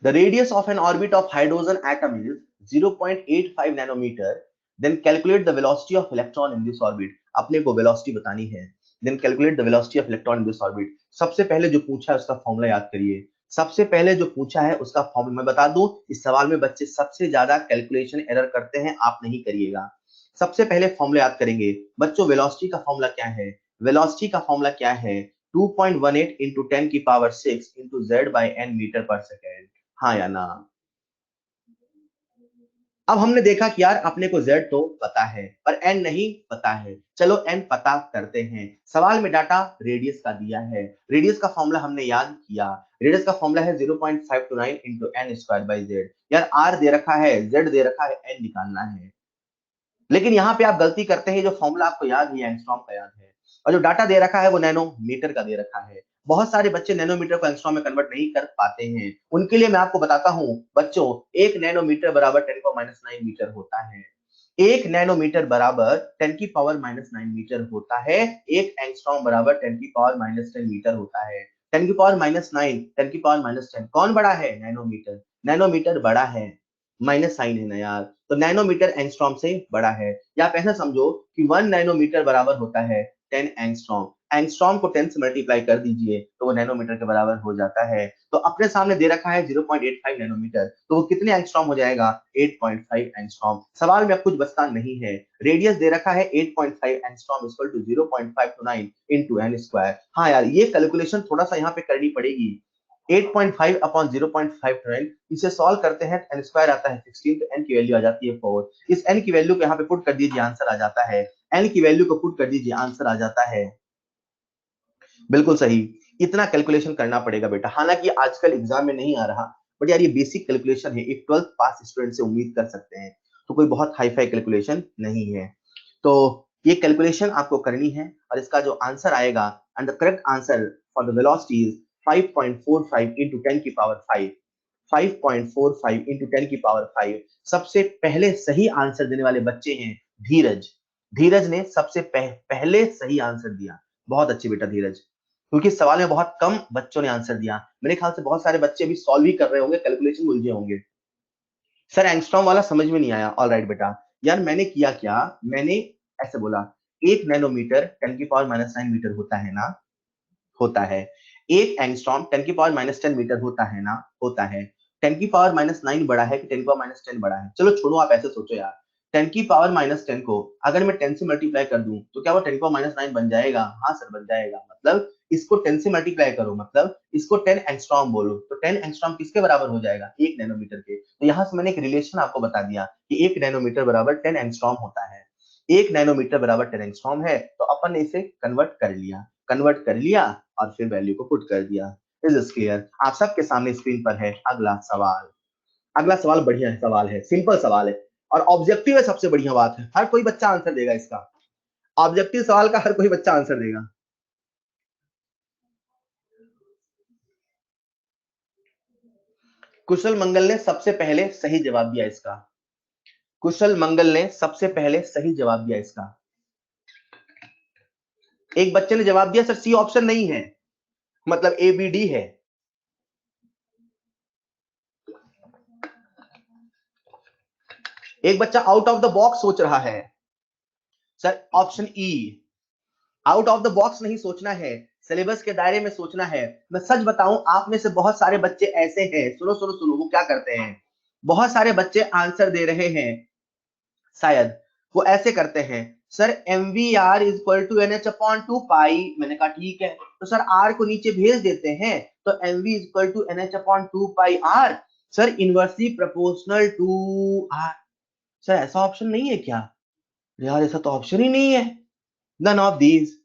The radius of an orbit of hydrogen atom is 0.85 nanometer. Then calculate the velocity of electron in this orbit. अपने को velocity बतानी है. Then calculate the velocity of electron in this orbit. सबसे पहले जो पूछा है उसका फॉर्मूला याद करिए. सबसे पहले जो पूछा है उसका फॉर्मूला मैं बता दूं, इस सवाल में बच्चे सबसे ज्यादा कैलकुलेशन एरर करते हैं, आप नहीं करिएगा. सबसे पहले फॉर्मूला याद करेंगे बच्चों. वेलोसिटी का फॉर्मूला क्या है? वेलोसिटी का फॉर्मूला क्या है? 2.18 into 10 की power 6 into z by n metre पर सेकेंड. हाँ या ना? अब हमने देखा कि यार अपने को z तो पता है पर n नहीं पता है. चलो n पता करते हैं. सवाल में डाटा रेडियस का दिया है. रेडियस का फॉर्मूला हमने याद किया. रेडियस का फॉर्मूला है 0.529 into n square by z. यार r दे रखा है, z दे रखा है, n निकालना है. लेकिन यहाँ पे आप गलती करते हैं. जो फॉर्मूला आपको याद है एंगस्ट्रॉम का याद है और जो डाटा दे रखा है वो नैनोमीटर का दे रखा है. बहुत सारे बच्चे नैनोमीटर को एंगस्ट्रॉम में कन्वर्ट नहीं कर पाते हैं. उनके लिए मैं आपको बताता हूं बच्चों, 1 नैनोमीटर बराबर 10⁻⁹ मीटर होता है. 1 नैनोमीटर बराबर 10⁻⁹ मीटर होता है. 1 एंगस्ट्रॉम बराबर 10⁻⁻10 मीटर होता है. 10⁻⁹ 10⁻⁻10 कौन बड़ा है? नैनोमीटर. नैनोमीटर बड़ा है, माइनस साइन है ना यार. तो नैनोमीटर एंगस्ट्रॉम से बड़ा है. या आप ऐसा समझो कि 1 नैनोमीटर बराबर होता है 10 एंगस्ट्रॉम. एंगस्ट्रॉम को 10 से मल्टीप्लाई कर दीजिए तो वो नैनोमीटर के बराबर हो जाता है. तो अपने सामने दे रखा है 0.85 नैनोमीटर, तो वो कितने एंगस्ट्रॉम हो जाएगा? 8.5 एंगस्ट्रॉम. सवाल में अब कुछ बचता नहीं है. रेडियस दे रखा है 8.5 angstrom equal to 0.529 into n square. हाँ यार, ये कैलकुलेशन थोड़ा सा यहाँ पे करनी पड़ेगी. 8.5 अपॉन 0.512, इसे सॉल्व करते हैं n स्क्वायर आता है 16, तो n की वैल्यू आ जाती है 4. इस n की वैल्यू को यहाँ पे पुट कर दीजिए, आंसर आ जाता है. n की वैल्यू को पुट कर दीजिए, आंसर आ जाता है. बिल्कुल सही. इतना कैलकुलेशन करना पड़ेगा बेटा. हालांकि आजकल एग्जाम में नहीं आ रहा, बट यार ये बेसिक कैलकुलेशन है, एक 12th पास स्टूडेंट से उम्मीद कर सकते हैं. तो कोई बहुत हाई फाई कैलकुलेशन नहीं है. तो ये कैलकुलेशन आपको करनी है और इसका जो आंसर आएगा, and the correct answer for the velocity is 5.45 into 10 की पावर 5. 5.45 into 10 की पावर 5. सबसे पहले सही आंसर देने वाले बच्चे हैं धीरज. धीरज ने सबसे पहले सही आंसर दिया. बहुत अच्छे बेटा धीरज, क्योंकि सवाल में बहुत कम बच्चों ने आंसर दिया. मेरे ख्याल से बहुत सारे बच्चे भी सॉल्व ही कर रहे होंगे, कैलकुलेशन उलझे होंगे. सर एंगस्ट्रॉम वाला समझ में नहीं आया. ऑलराइट बेटा. यार मैंने किया क्या, मैंने ऐसे बोला 1 नैनोमीटर 10 की पावर -9 मीटर होता है ना? होता है. 1 एंगस्ट्रॉम 10 की पावर -10 मीटर होता है ना? होता है. 10 की पावर -9 बड़ा है कि 10 की पावर -10 बड़ा है? चलो छोड़ो, आप ऐसे सोचो यार. 10 की पावर -10 को अगर मैं 10 से मल्टीप्लाई कर दूं तो क्या वो 10 की पावर -9 बन जाएगा? हाँ सर बन जाएगा. मतलब इसको 10 से मल्टीप्लाई करो, मतलब इसको 10 एंगस्ट्रॉम बोलो, तो 10 एंगस्ट्रॉम किसके बराबर हो जाएगा? 1 नैनोमीटर के. तो यहाँ से मैंने एक रिलेशन आपको बता दिया कि 1 नैनोमीटर बराबर 10 एंगस्ट्रॉम होता है. 1 नैनोमीटर बराबर 10 एंगस्ट्रॉम है, तो अपन ने इसे कन्वर्ट कर लिया और फिर वैल्यू को पुट कर दिया. Is it clear? आप सबके सामने स्क्रीन पर है अगला सवाल. अगला सवाल बढ़िया है, सवाल है, सिंपल सवाल है और ऑब्जेक्टिव है. सबसे बढ़िया बात है, हर कोई बच्चा आंसर देगा इसका. ऑब्जेक्टिव सवाल का हर कोई बच्चा आंसर देगा. कुशल मंगल ने सबसे पहले सही जवाब दिया इसका. कुशल मंगल ने सबसे पहले सही जवाब दिया इसका. एक बच्चे ने जवाब दिया सर सी ऑप्शन नहीं है, मतलब ए बी डी है. एक बच्चा आउट ऑफ द बॉक्स सोच रहा है. Sir option E. Out of the box नहीं सोचना है, सिलेबस के दायरे में सोचना है. मैं सच बताऊं, आप में से बहुत सारे बच्चे ऐसे हैं, सुनो सुनो सुनो, वो क्या करते हैं, बहुत सारे बच्चे आंसर दे रहे हैं, शायद वो ऐसे करते हैं, sir mvr equal to NH upon 2 pi. मैंने कहा ठीक है, तो सर r को नीचे भेज देते हैं, तो mv equal to NH upon 2 pi r. Sir inversely proportional to r. Sir ऐसा ऑप्शन नहीं है क्या? यार ऐसा तो ऑप्शन ही नहीं है. None of these.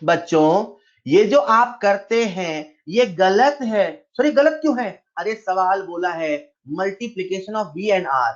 बच्चों ये जो आप करते हैं ये गलत है. सॉरी गलत क्यों है? अरे सवाल बोला है multiplication of v and r.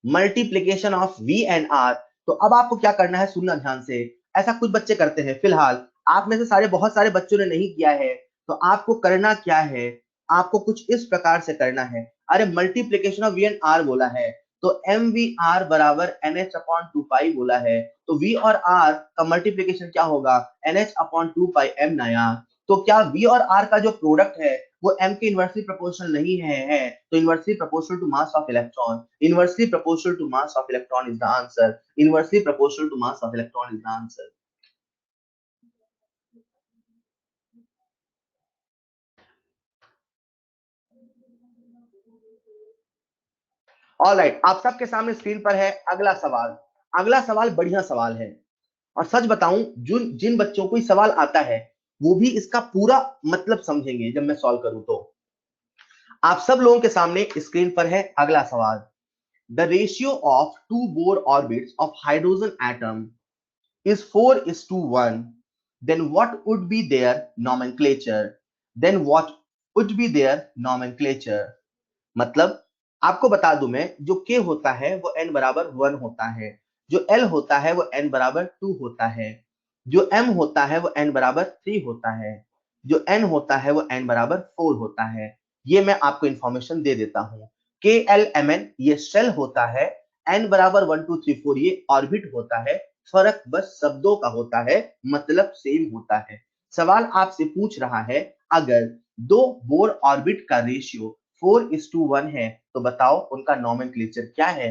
Multiplication of v and r. तो अब आपको क्या करना है, सुनना ध्यान से. ऐसा कुछ बच्चे करते हैं, फिलहाल आप में से सारे बहुत सारे बच्चों ने नहीं किया है, तो आपको करना क्या है, आपको कुछ इस प्रकार से करना है. अरे multiplication of v and r बोला है, तो mvr बराबर NH अपॉन 2 पाई बोला है, तो v और r का मल्टीप्लीकेशन क्या होगा? NH अपॉन 2 पाई m नया. तो क्या v और r का जो प्रोडक्ट है वो m के इनवर्सली प्रोपोर्शनल नहीं है तो inversely proportional to mass of electron, inversely proportional to mass of electron is the answer, inversely proportional to mass of electron is the answer. Alright, आप सबके सामने स्क्रीन पर है अगला सवाल। अगला सवाल बढ़िया सवाल है, और सच बताऊं जिन जिन बच्चों को सवाल आता है वो भी इसका पूरा मतलब समझेंगे जब मैं सॉल्व करूं तो। आप सब लोगों के सामने स्क्रीन पर है अगला सवाल। The ratio of two Bohr orbits of hydrogen atom is 4:1, then what would be their nomenclature? Then what would be their nomenclature? मतलब आपको बता दूं मैं, जो K होता है वो n बराबर 1 होता है, जो L होता है वो n बराबर 2 होता है, जो M होता है वो n बराबर 3 होता है, जो N होता है वो n बराबर 4 होता है। ये मैं आपको इंफॉर्मेशन दे देता हूं। KLMN ये शेल होता है, n बराबर 1 2 3 4 ये ऑर्बिट होता है। फर्क बस शब्दों का होता है, मतलब सेम होता है। सवाल आपसे पूछ रहा है अगर दो बोर ऑर्बिट का रेशियो 4:1 है तो बताओ उनका नॉमेनक्लेचर क्या है,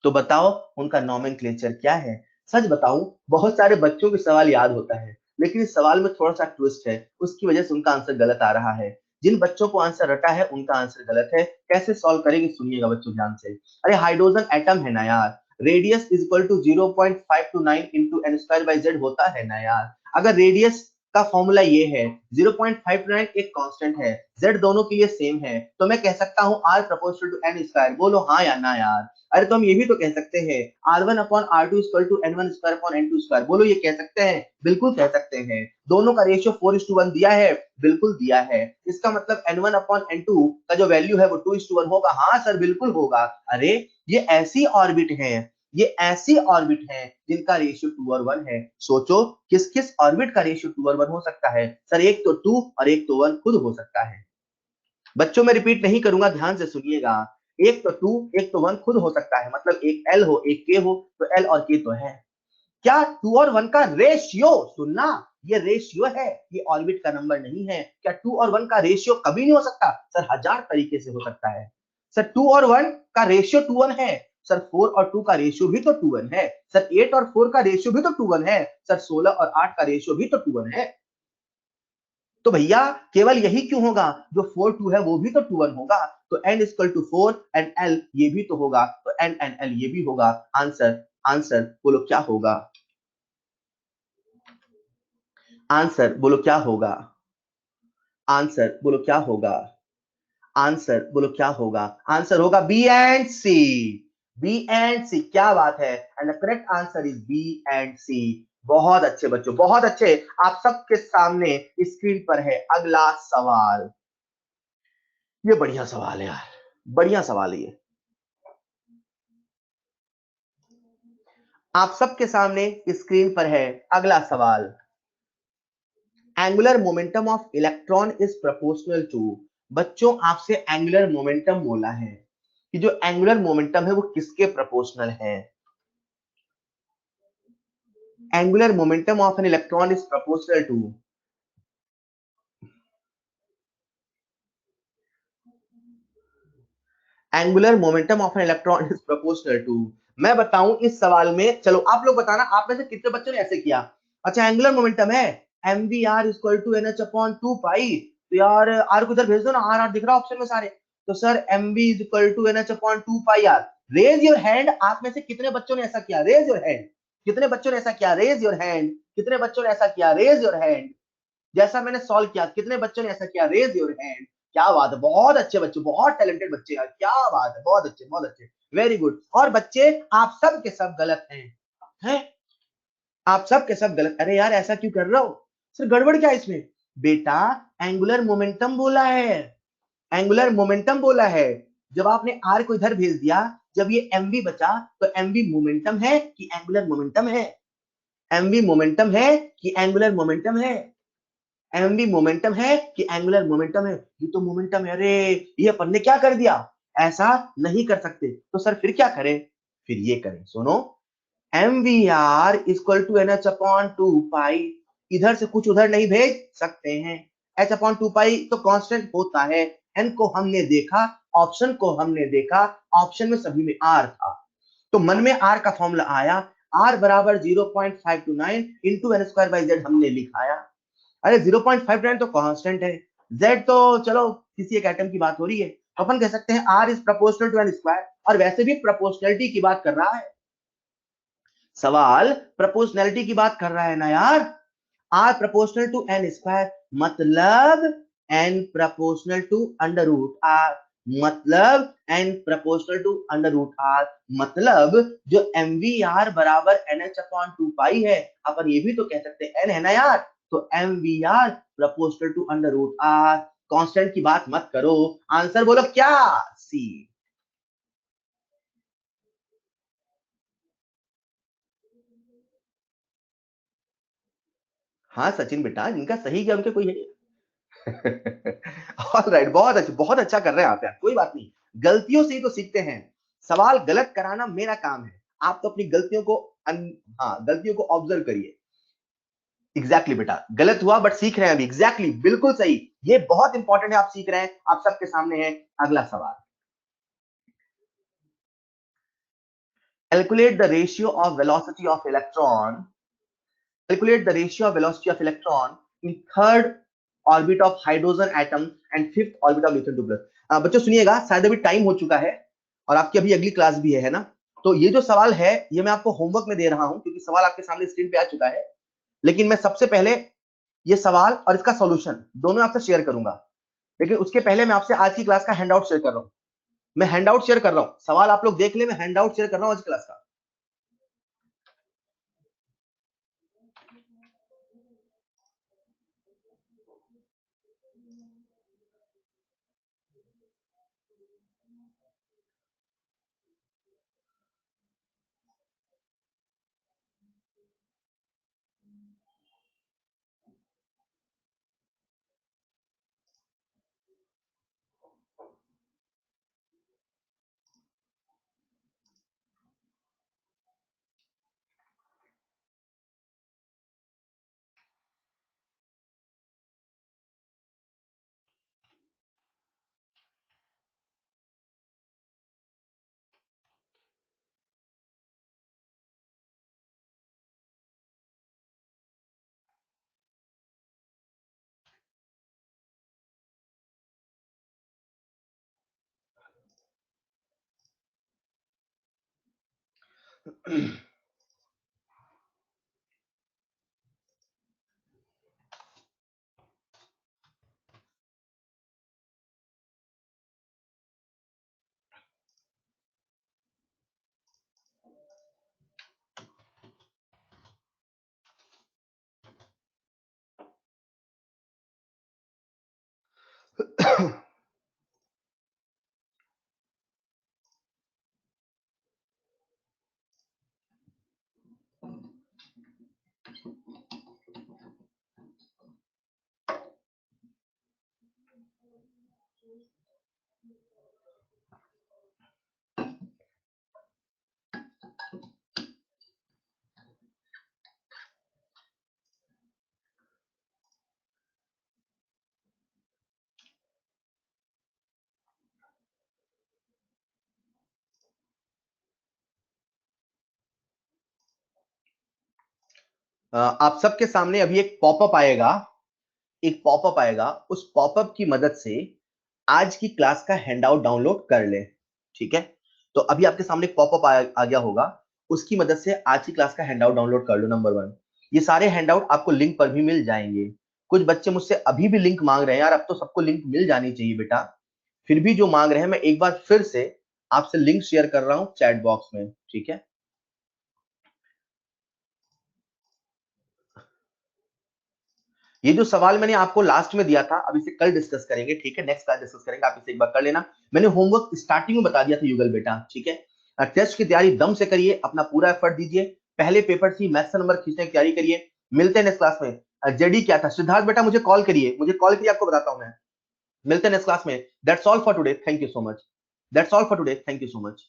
तो बताओ उनका नॉमेनक्लेचर क्या है। सच बताऊं बहुत सारे बच्चों के सवाल याद होता है, लेकिन इस सवाल में थोड़ा सा ट्विस्ट है, उसकी वजह से उनका आंसर गलत आ रहा है। जिन बच्चों को आंसर रटा है उनका आंसर गलत है। कैसे सॉल्व करेंगे सुनिएगा बच्चों ध्यान से। अरे हाइड्रोजन एटम है ना यार, radius is equal to 0.529 into N square by Z होता है ना यार। अगर रेडियस का फॉर्मूला ये है, 0.59 एक कांस्टेंट है, z दोनों के लिए सेम है, तो मैं कह सकता हूं r proportional to n square. बोलो हाँ या ना यार। अरे तो हम ये भी तो कह सकते हैं R1 upon R2 equal to N1 square upon N2 square. बोलो ये कह सकते हैं, बिल्कुल कह सकते हैं। दोनों का रेशियो 4:1 दिया है, बिल्कुल दिया है। इसका मतलब N1 अपॉन N2 का जो वैल्यू है वो 2:1 होगा। हाँ सर बिल्कुल होगा। अरे ये ऐसी ऑर्बिट है, ये ऐसी ऑर्बिट है जिनका रेशियो 2:1 है। सोचो किस किस ऑर्बिट का रेशियो 2:1 हो सकता है। सर एक तो 2 और एक तो 1 खुद हो सकता है। बच्चों मैं रिपीट नहीं करूंगा, ध्यान से सुनिएगा। एक तो 2 एक तो 1 खुद हो सकता है, मतलब एक L हो एक K हो, तो L और K तो है। क्या 2 और 1 का रेशियो, सुनना ये रेशियो है, ये ऑर्बिट का नंबर नहीं है। क्या 2 और 1 का रेशियो कभी नहीं हो सकता? सर 1000 तरीके से हो सकता है। सर 2 और 1 का रेशियो 2:1 है। सर 4 और 2 का रेशियो भी तो 2:1 है। सर 8 और 4 का रेशियो भी तो 2:1 है। सर 16 और 8 का रेशियो भी तो 2:1 है। तो भैया केवल यही क्यों होगा, जो 4 2 है वो भी तो 2:1 होगा। तो n equal to 4 and l ये भी तो होगा, तो n एंड l ये भी होगा। आंसर आंसर बोलो क्या होगा, आंसर बोलो क्या होगा, आंसर बोलो क्या होगा, आंसर बोलो क्या होगा। आंसर होगा B and C, B and C. क्या बात है, and the correct answer is B and C. बहुत अच्छे बच्चों बहुत अच्छे। आप सबके सामने स्क्रीन पर है अगला सवाल। ये बढ़िया सवाल है यार, बढ़िया सवाल है ये। आप सबके सामने स्क्रीन पर है अगला सवाल। Angular momentum of electron is proportional to. बच्चों आपसे एंगुलर मोमेंटम बोला है कि जो एंगुलर मोमेंटम है वो किसके प्रोपोर्शनल है। Angular momentum of an electron is proportional to, angular momentum of an electron is proportional to. मैं बताऊं इस सवाल में, चलो आप लोग बताना आप में से कितने बच्चों ने ऐसे किया। अच्छा एंगुलर मोमेंटम है M V R equal to N H upon 2 pi, तो यार आर को इधर भेज दो ना, आर आर दिख रहा ऑप्शन में सारे। तो sir M V is equal to N H upon 2 pi R. Raise your hand, आप में से कितने बच्चों ने ऐसा किया, रेज योर हैंड। कितने बच्चों ने ऐसा किया, रेज योर हैंड। कितने बच्चों ने ऐसा किया, रेज योर हैंड। जैसा मैंने सॉल्व किया कितने बच्चों ने ऐसा किया, रेज योर हैंड। क्या बात है, बहुत अच्छे बच्चे, बहुत टैलेंटेड बच्चे यार, क्या बात है, बहुत अच्छे बहुत अच्छे, वेरी गुड। और बच्चे आप सब के सब गलत हैं, आप सब के सब गलत। अरे यार ऐसा क्यों कर रहे हो सर, गड़बड़ क्या है इसमें। बेटा एंगुलर मोमेंटम बोला है, एंगुलर मोमेंटम बोला है। जब आपने आर को इधर भेज दिया, जब ये एमवी बचा, तो एमवी मोमेंटम है कि एंगुलर मोमेंटम है, एमवी मोमेंटम है कि एंगुलर मोमेंटम है, एमवी मोमेंटम है कि एंगुलर मोमेंटम है। ये तो मोमेंटम है। अरे ये अपन ने क्या कर दिया, ऐसा नहीं कर सकते। तो सर फिर क्या करें, फिर ये करें, सुनो। M V R equal to N H upon 2 pi, इधर से कुछ उधर नहीं भेज सकते हैं। h अपॉन 2 पाई तो कांस्टेंट होता है। n को हमने देखा, ऑप्शन को हमने देखा, ऑप्शन में सभी में r था, तो मन में r का फॉर्मूला आया, r बराबर 0.529 into N square by Z हमने लिखाया। अरे 0.529 तो कांस्टेंट है, z तो चलो किसी एक एटम की बात हो रही है, तो अपन कह सकते हैं r is proportional to N square, और वैसे भी प्रोपोर्शनलिटी की बात कर रहा है, सवाल प्रोपोर्शनैलिटी की बात कर रहा है ना यार। R proportional to N square मतलब N proportional to under root R, मतलब N proportional to under root R, मतलब जो एम वी आर बराबर एन एच अपॉन 2 पाई है, अपन ये भी तो कह सकते हैं एन है ना यार, तो M V R proportional to under root R. Constant की बात मत करो, आंसर बोलो क्या, सी। हाँ सचिन बेटा, जिनका सही गया उनके कोई है। ऑलराइट, बहुत अच्छा कर रहे हैं आप यार, कोई बात नहीं, गलतियों से ही तो सीखते हैं। सवाल गलत कराना मेरा काम है, आप तो अपनी गलतियों को हाँ गलतियों को ऑब्जर्व करिए। एग्जैक्टली बेटा, गलत हुआ बट सीख रहे हैं अभी, एग्जैक्टली बिल्कुल सही, ये बहुत इंपॉर्टेंट है, आप सीख रहे हैं। आप सबके सामने है अगला सवाल। Calculate the ratio of velocity of electron, calculate the ratio of velocity of electron in third orbit of hydrogen atom and fifth orbit of lithium 2 plus। बच्चों सुनिएगा, शायद अभी टाइम हो चुका है और आपकी अभी अगली क्लास भी है ना, तो ये जो सवाल है ये मैं आपको होमवर्क में दे रहा हूं, क्योंकि सवाल आपके सामने स्क्रीन पे आ चुका है, लेकिन मैं सबसे पहले ये सवाल और इसका सॉल्यूशन दोनों आपसे शेयर करूंगा, लेकिन उसके पहले मैं आपसे आज की क्लास का हैंडआउट शेयर कर रहा हूं। मैं हैंडआउट शेयर कर रहा हूं, सवाल आप लोग देख ले, मैं हैंडआउट शेयर कर रहा हूं आज क्लास का। आप सबके सामने अभी एक पॉपअप आएगा, एक पॉपअप आएगा, उस पॉपअप की मदद से आज की क्लास का हैंडआउट डाउनलोड कर ले, ठीक है। तो अभी आपके सामने एक पॉपअप आ गया होगा, उसकी मदद से आज की क्लास का हैंडआउट डाउनलोड कर लो। नंबर 1, ये सारे हैंडआउट आपको लिंक पर भी मिल जाएंगे। कुछ बच्चे मुझसे अभी भी लिंक मांग रहे हैं, यार अब तो सबको लिंक मिल जानी चाहिए बेटा, फिर भी जो मांग रहे हैं मैं एक बार फिर से आपसे लिंक शेयर कर रहा हूं चैट बॉक्स में, ठीक है। ये जो सवाल मैंने आपको लास्ट में दिया था, अब इसे कल डिस्कस करेंगे, ठीक है, नेक्स्ट क्लास डिस्कस करेंगे, आप इसे एक बार कर लेना। मैंने होमवर्क स्टार्टिंग में बता दिया था युगल बेटा, ठीक है। टेस्ट की तैयारी दम से करिए, अपना पूरा एफर्ट दीजिए, पहले पेपर की मैथ्स से नंबर खींचने की तैयारी करिए। मिलते हैं नेक्स्ट क्लास में। जेडी क्या था, सिद्धार्थ बेटा मुझे कॉल करिए, मुझे कॉल करिए, आपको बताता हूं मैं। मिलते हैं नेक्स्ट क्लास में। That's all for today, thank you so much. That's all for today, thank you so much.